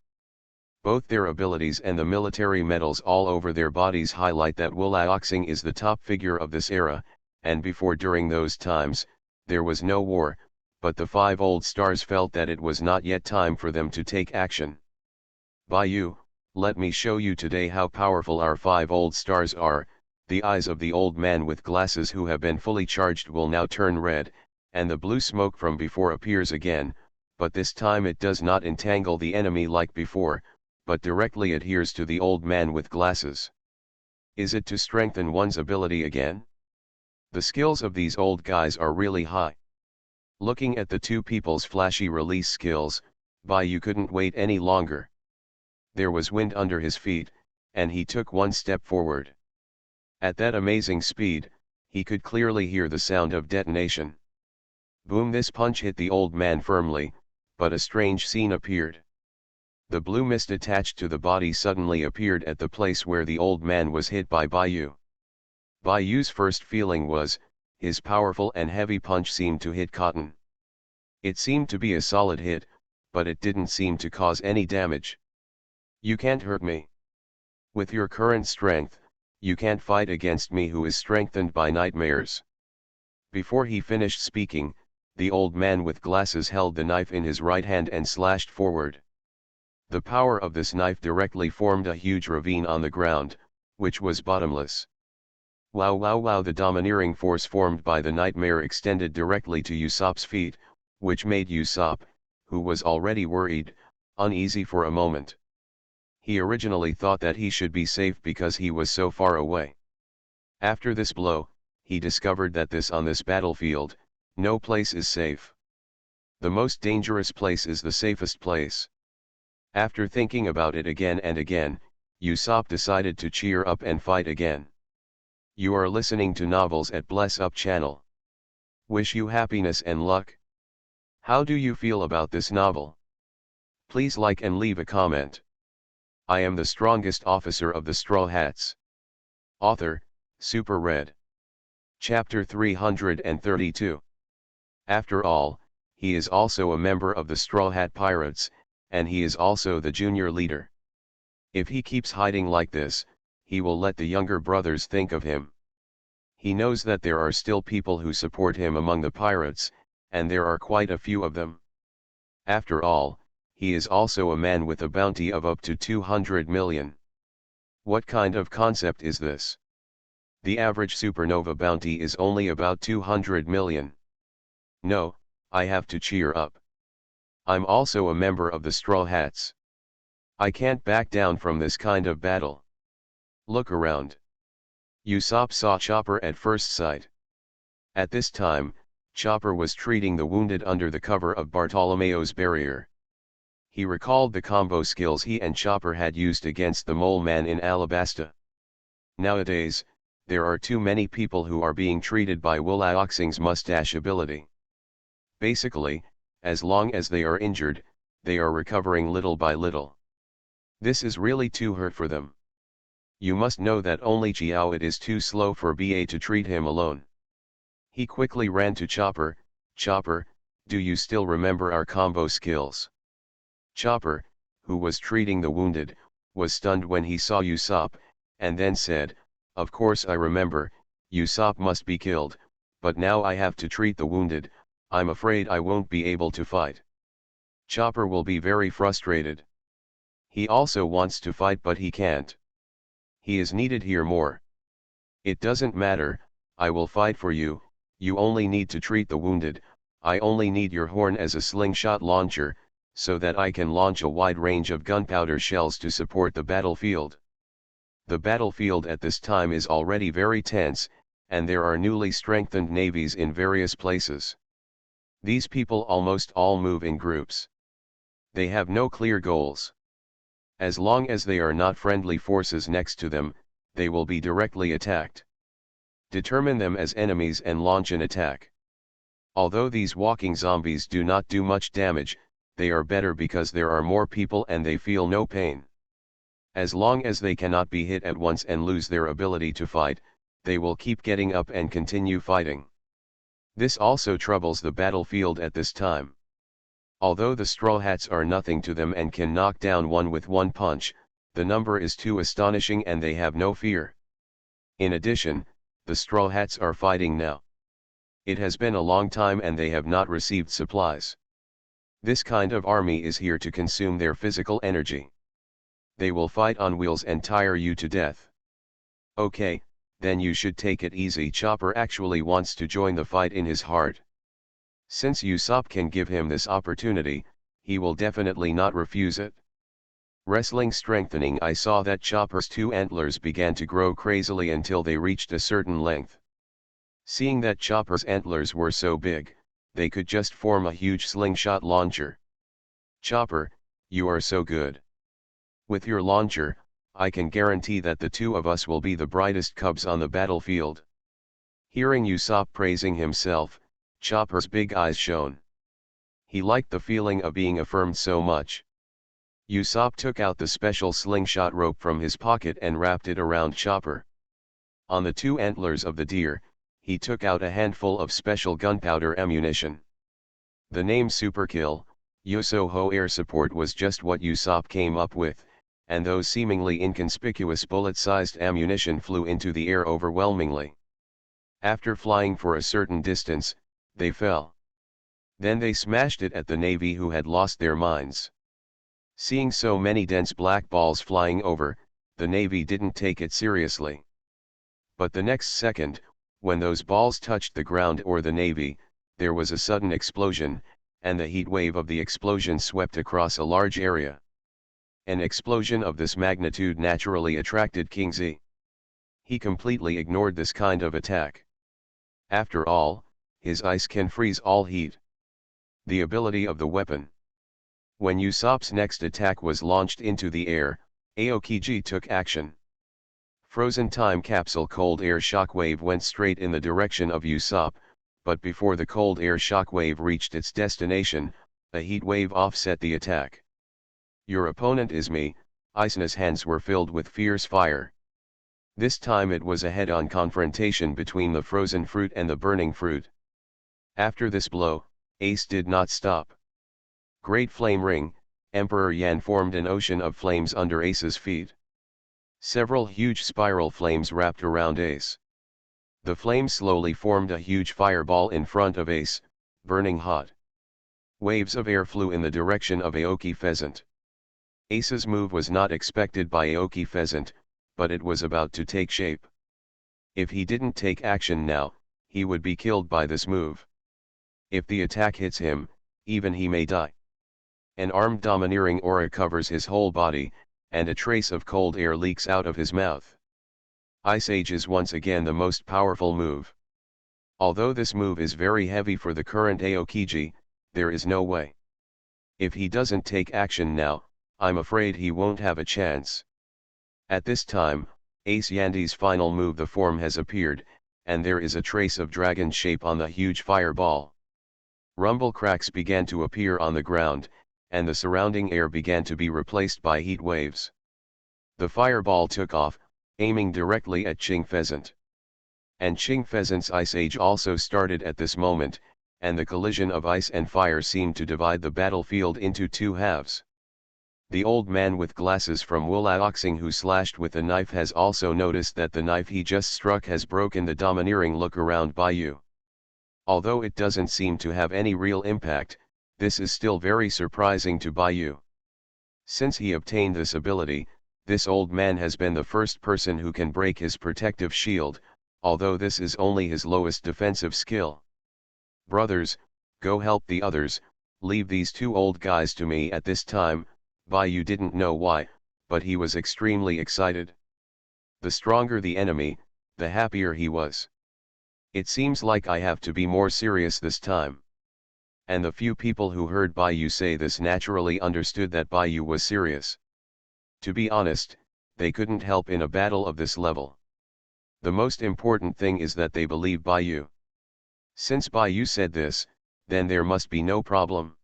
Both their abilities and the military medals all over their bodies highlight that Wulaoxing is the top figure of this era, and before during those times, there was no war, but the 5 old stars felt that it was not yet time for them to take action. Bayu, let me show you today how powerful our 5 old stars are. The eyes of the old man with glasses who have been fully charged will now turn red, and the blue smoke from before appears again, but this time it does not entangle the enemy like before, but directly adheres to the old man with glasses. Is it to strengthen one's ability again? The skills of these old guys are really high. Looking at the two people's flashy release skills, Bayu couldn't wait any longer. There was wind under his feet, and he took one step forward. At that amazing speed, he could clearly hear the sound of detonation. Boom! This punch hit the old man firmly, but a strange scene appeared. The blue mist attached to the body suddenly appeared at the place where the old man was hit by Bayu. Bayu's first feeling was, his powerful and heavy punch seemed to hit cotton. It seemed to be a solid hit, but it didn't seem to cause any damage. You can't hurt me. With your current strength, you can't fight against me who is strengthened by nightmares. Before he finished speaking, the old man with glasses held the knife in his right hand and slashed forward. The power of this knife directly formed a huge ravine on the ground, which was bottomless. Wow wow wow! The domineering force formed by the nightmare extended directly to Usopp's feet, which made Usopp, who was already worried, uneasy for a moment. He originally thought that he should be safe because he was so far away. After this blow, he discovered that on this battlefield, no place is safe. The most dangerous place is the safest place. After thinking about it again and again, Usopp decided to cheer up and fight again. You are listening to Novels at Bless Up channel. Wish you happiness and luck. How do you feel about this novel? Please like and leave a comment. I am the strongest officer of the Straw Hats. Author, Super Red. Chapter 332. After all, he is also a member of the Straw Hat Pirates, and he is also the junior leader. If he keeps hiding like this, he will let the younger brothers think of him. He knows that there are still people who support him among the pirates, and there are quite a few of them. After all, he is also a man with a bounty of up to 200 million. What kind of concept is this? The average supernova bounty is only about 200 million. No, I have to cheer up. I'm also a member of the Straw Hats. I can't back down from this kind of battle. Look around. Usopp saw Chopper at first sight. At this time, Chopper was treating the wounded under the cover of Bartolomeo's barrier. He recalled the combo skills he and Chopper had used against the Mole Man in Alabasta. Nowadays, there are too many people who are being treated by Woolaoxing's mustache ability. Basically, as long as they are injured, they are recovering little by little. This is really too hurt for them. You must know that only Chiao it is too slow for BA to treat him alone. He quickly ran to Chopper. Chopper, do you still remember our combo skills? Chopper, who was treating the wounded, was stunned when he saw Usopp, and then said, of course I remember, Usopp must be killed, but now I have to treat the wounded, I'm afraid I won't be able to fight. Chopper will be very frustrated. He also wants to fight but he can't. He is needed here more. It doesn't matter, I will fight for you, you only need to treat the wounded, I only need your horn as a slingshot launcher, so that I can launch a wide range of gunpowder shells to support the battlefield. The battlefield at this time is already very tense, and there are newly strengthened navies in various places. These people almost all move in groups. They have no clear goals. As long as they are not friendly forces next to them, they will be directly attacked. Determine them as enemies and launch an attack. Although these walking zombies do not do much damage, they are better because there are more people and they feel no pain. As long as they cannot be hit at once and lose their ability to fight, they will keep getting up and continue fighting. This also troubles the battlefield at this time. Although the Straw Hats are nothing to them and can knock down one with one punch, the number is too astonishing and they have no fear. In addition, the Straw Hats are fighting now. It has been a long time and they have not received supplies. This kind of army is here to consume their physical energy. They will fight on wheels and tire you to death. Okay, then you should take it easy. Chopper actually wants to join the fight in his heart. Since Usopp can give him this opportunity, he will definitely not refuse it. Wrestling strengthening. I saw that Chopper's two antlers began to grow crazily until they reached a certain length. Seeing that Chopper's antlers were so big, they could just form a huge slingshot launcher. Chopper, you are so good. With your launcher, I can guarantee that the two of us will be the brightest cubs on the battlefield. Hearing Usopp praising himself, Chopper's big eyes shone. He liked the feeling of being affirmed so much. Usopp took out the special slingshot rope from his pocket and wrapped it around Chopper. On the two antlers of the deer, he took out a handful of special gunpowder ammunition. The name Superkill, Yosoho Air Support was just what Usopp came up with, and those seemingly inconspicuous bullet-sized ammunition flew into the air overwhelmingly. After flying for a certain distance, they fell. Then they smashed it at the Navy, who had lost their minds. Seeing so many dense black balls flying over, the Navy didn't take it seriously. But the next second, when those balls touched the ground or the Navy, there was a sudden explosion, and the heat wave of the explosion swept across a large area. An explosion of this magnitude naturally attracted King Z. He completely ignored this kind of attack. After all, his ice can freeze all heat. The ability of the weapon. When Usopp's next attack was launched into the air, Aokiji took action. Frozen time capsule cold air shockwave went straight in the direction of Usopp, but before the cold air shockwave reached its destination, a heat wave offset the attack. Your opponent is me. Icena's hands were filled with fierce fire. This time it was a head-on confrontation between the frozen fruit and the burning fruit. After this blow, Ace did not stop. Great Flame Ring, Emperor Yan formed an ocean of flames under Ace's feet. Several huge spiral flames wrapped around Ace. The flames slowly formed a huge fireball in front of Ace, burning hot. Waves of air flew in the direction of Aoki Pheasant. Ace's move was not expected by Aoki Pheasant, but it was about to take shape. If he didn't take action now, he would be killed by this move. If the attack hits him, even he may die. An armed domineering aura covers his whole body, and a trace of cold air leaks out of his mouth. Ice Age is once again the most powerful move. Although this move is very heavy for the current Aokiji, there is no way. If he doesn't take action now, I'm afraid he won't have a chance. At this time, Ace Yandi's final move, the form, has appeared, and there is a trace of dragon shape on the huge fireball. Rumble cracks began to appear on the ground, and the surrounding air began to be replaced by heat waves. The fireball took off, aiming directly at Ching Pheasant. And Ching Pheasant's Ice Age also started at this moment, and the collision of ice and fire seemed to divide the battlefield into two halves. The old man with glasses from Wulaoxing who slashed with the knife has also noticed that the knife he just struck has broken the domineering look around Baiyu. Although it doesn't seem to have any real impact, this is still very surprising to Baiyu. Since he obtained this ability, this old man has been the first person who can break his protective shield, although this is only his lowest defensive skill. Brothers, go help the others, leave these two old guys to me at this time. Baiyu didn't know why, but he was extremely excited. The stronger the enemy, the happier he was. It seems like I have to be more serious this time. And the few people who heard Baiyu say this naturally understood that Baiyu was serious. To be honest, they couldn't help in a battle of this level. The most important thing is that they believe Baiyu. Since Baiyu said this, then there must be no problem.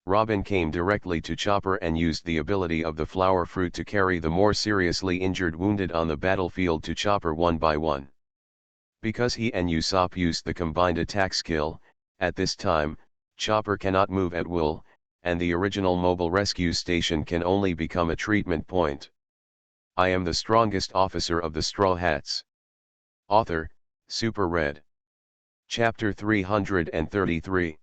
Robin came directly to Chopper and used the ability of the flower fruit to carry the more seriously injured wounded on the battlefield to Chopper one by one. Because he and Usopp used the combined attack skill, at this time, Chopper cannot move at will, and the original mobile rescue station can only become a treatment point. I am the strongest officer of the Straw Hats. Author, Super Red. Chapter 333.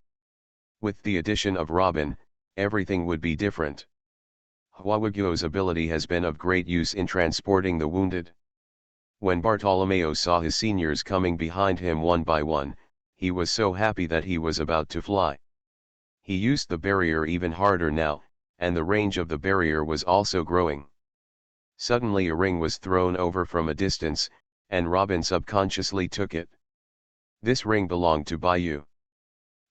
With the addition of Robin, everything would be different. Hwawagyo's ability has been of great use in transporting the wounded. When Bartolomeo saw his seniors coming behind him one by one, he was so happy that he was about to fly. He used the barrier even harder now, and the range of the barrier was also growing. Suddenly a ring was thrown over from a distance, and Robin subconsciously took it. This ring belonged to Baiyu.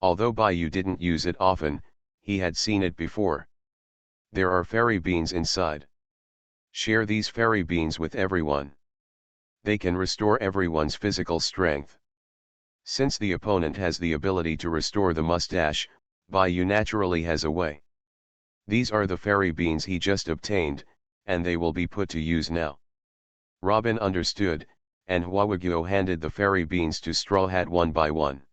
Although Baiyu didn't use it often, he had seen it before. There are fairy beans inside. Share these fairy beans with everyone. They can restore everyone's physical strength. Since the opponent has the ability to restore the mustache, Baiyu naturally has a way. These are the fairy beans he just obtained, and they will be put to use now. Robin understood, and Hwawagyo handed the fairy beans to Straw Hat one by one.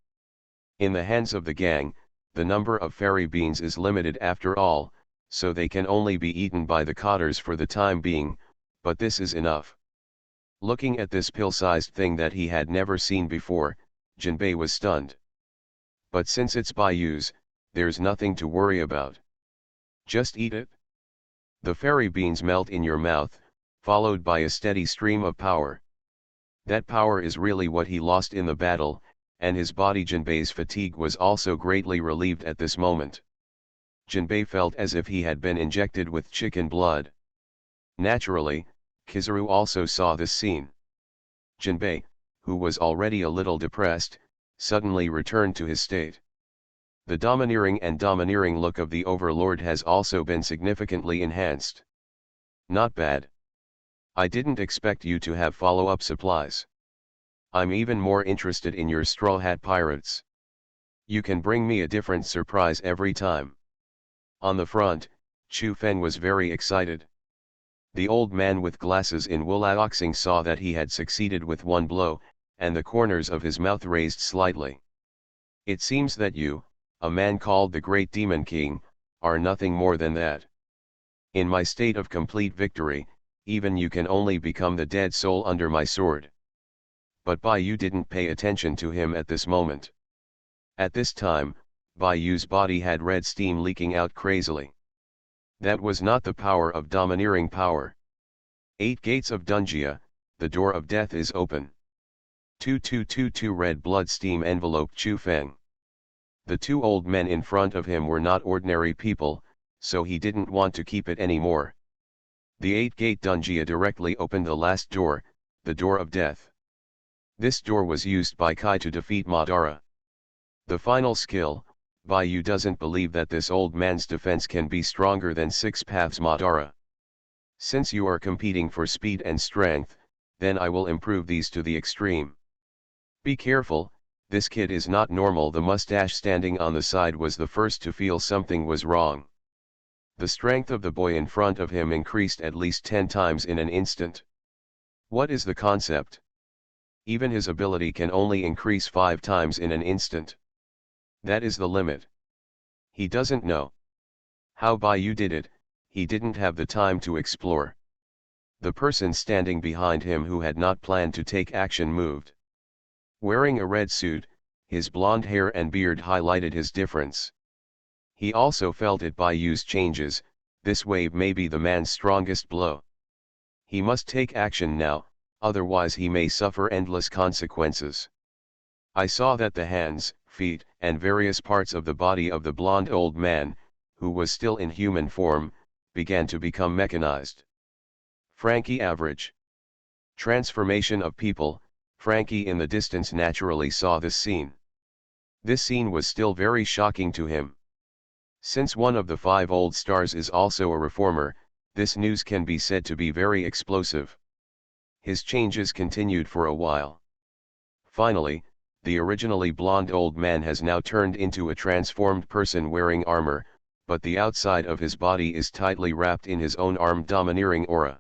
In the hands of the gang, the number of fairy beans is limited after all, so they can only be eaten by the cotters for the time being, but this is enough. Looking at this pill-sized thing that he had never seen before, Jinbei was stunned. But since it's Baiyu's, there's nothing to worry about. Just eat it. The fairy beans melt in your mouth, followed by a steady stream of power. That power is really what he lost in the battle, and his body Jinbei's fatigue was also greatly relieved at this moment. Jinbei felt as if he had been injected with chicken blood. Naturally, Kizaru also saw this scene. Jinbei, who was already a little depressed, suddenly returned to his state. The domineering look of the overlord has also been significantly enhanced. Not bad. I didn't expect you to have follow-up supplies. I'm even more interested in your Straw Hat Pirates. You can bring me a different surprise every time. On the front, Chu Feng was very excited. The old man with glasses in Wulaoxing saw that he had succeeded with one blow, and the corners of his mouth raised slightly. It seems that you, a man called the Great Demon King, are nothing more than that. In my state of complete victory, even you can only become the dead soul under my sword. But Bai Yu didn't pay attention to him at this moment. At this time, Bai Yu's body had red steam leaking out crazily. That was not the power of domineering power. 8 gates of Dunjia, the door of death is open. 2222 red blood steam enveloped Chu Feng. The two old men in front of him were not ordinary people, so he didn't want to keep it anymore. The 8-gate Dunjia directly opened the last door, the door of death. This door was used by Kai to defeat Madara. The final skill, Bai Yu doesn't believe that this old man's defense can be stronger than 6 paths Madara. Since you are competing for speed and strength, then I will improve these to the extreme. Be careful, this kid is not normal. The mustache standing on the side was the first to feel something was wrong. The strength of the boy in front of him increased at least 10 times in an instant. What is the concept? Even his ability can only increase 5 times in an instant. That is the limit. He doesn't know how Bai Yu did it. He didn't have the time to explore. The person standing behind him who had not planned to take action moved. Wearing a red suit, his blonde hair and beard highlighted his difference. He also felt it. Bai Yu's changes, this wave may be the man's strongest blow. He must take action now, otherwise he may suffer endless consequences. I saw that the hands, feet, and various parts of the body of the blonde old man, who was still in human form, began to become mechanized. Frankie average. Transformation of people. Frankie in the distance naturally saw this scene. This scene was still very shocking to him. Since one of the 5 old stars is also a reformer, this news can be said to be very explosive. His changes continued for a while. Finally, the originally blonde old man has now turned into a transformed person wearing armor, but the outside of his body is tightly wrapped in his own armed domineering aura.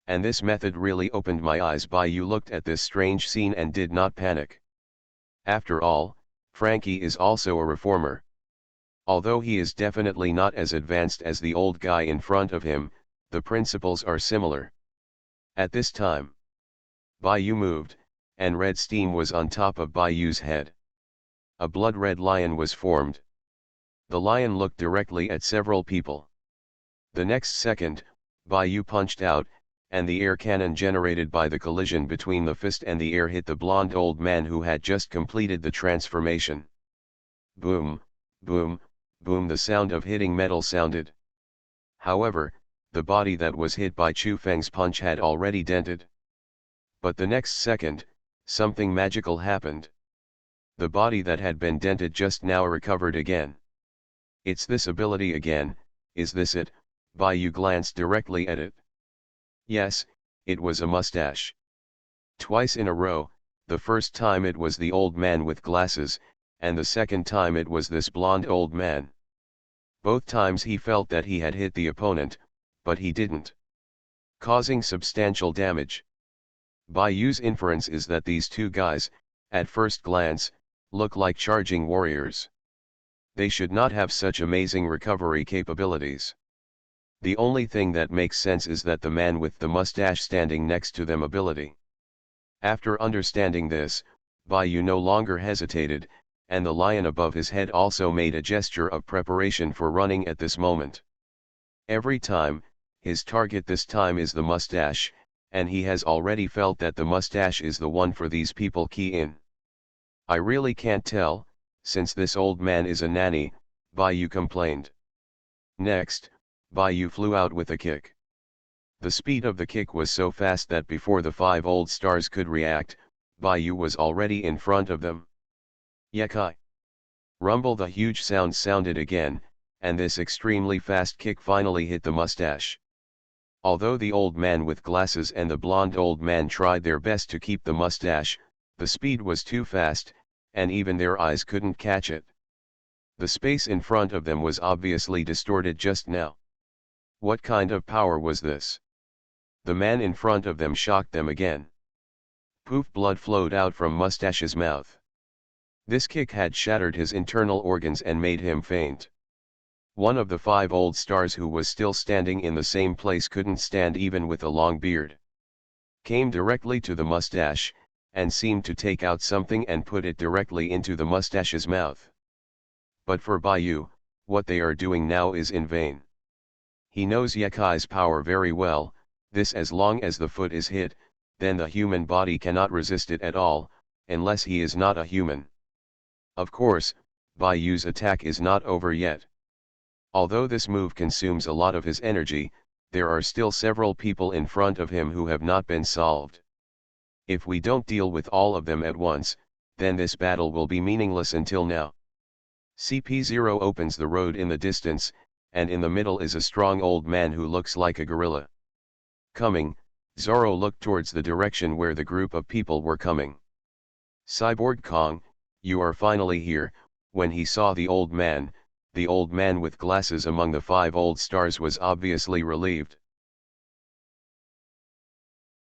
And this method really opened my eyes. Bai Yu looked at this strange scene and did not panic. After all, Frankie is also a reformer. Although he is definitely not as advanced as the old guy in front of him, the principles are similar. At this time, Bai Yu moved, and red steam was on top of Bai Yu's head. A blood-red lion was formed. The lion looked directly at several people. The next second, Bai Yu punched out, and the air cannon generated by the collision between the fist and the air hit the blonde old man who had just completed the transformation. Boom, boom, boom, the sound of hitting metal sounded. However, the body that was hit by Chu Feng's punch had already dented. But the next second, something magical happened. The body that had been dented just now recovered again. It's this ability again, is this it? Bai Yu glanced directly at it. Yes, it was a mustache. Twice in a row, the first time it was the old man with glasses, and the second time it was this blonde old man. Both times he felt that he had hit the opponent, but he didn't, causing substantial damage. Bai Yu's inference is that these two guys, at first glance, look like charging warriors. They should not have such amazing recovery capabilities. The only thing that makes sense is that the man with the mustache standing next to them ability. After understanding this, Bai Yu no longer hesitated, and the lion above his head also made a gesture of preparation for running at this moment. Every time, his target this time is the mustache, and he has already felt that the mustache is the one for these people key in. I really can't tell, since this old man is a nanny, Bai Yu complained. Next, Bayou flew out with a kick. The speed of the kick was so fast that before the 5 old stars could react, Bayou was already in front of them. Yekai! Rumble! The huge sound sounded again, and this extremely fast kick finally hit the mustache. Although the old man with glasses and the blonde old man tried their best to keep the mustache, the speed was too fast, and even their eyes couldn't catch it. The space in front of them was obviously distorted just now. What kind of power was this? The man in front of them shocked them again. Poof! Blood flowed out from Mustache's mouth. This kick had shattered his internal organs and made him faint. One of the 5 old stars who was still standing in the same place couldn't stand even with a long beard. Came directly to the mustache, and seemed to take out something and put it directly into the mustache's mouth. But for Bayou, what they are doing now is in vain. He knows Yekai's power very well. This as long as the foot is hit, then the human body cannot resist it at all, unless he is not a human. Of course, Bayou's attack is not over yet. Although this move consumes a lot of his energy, there are still several people in front of him who have not been solved. If we don't deal with all of them at once, then this battle will be meaningless until now. CP0 opens the road in the distance, and in the middle is a strong old man who looks like a gorilla. Coming, Zoro looked towards the direction where the group of people were coming. Cyborg Kong, you are finally here. When he saw the old man with glasses among the 5 old stars was obviously relieved.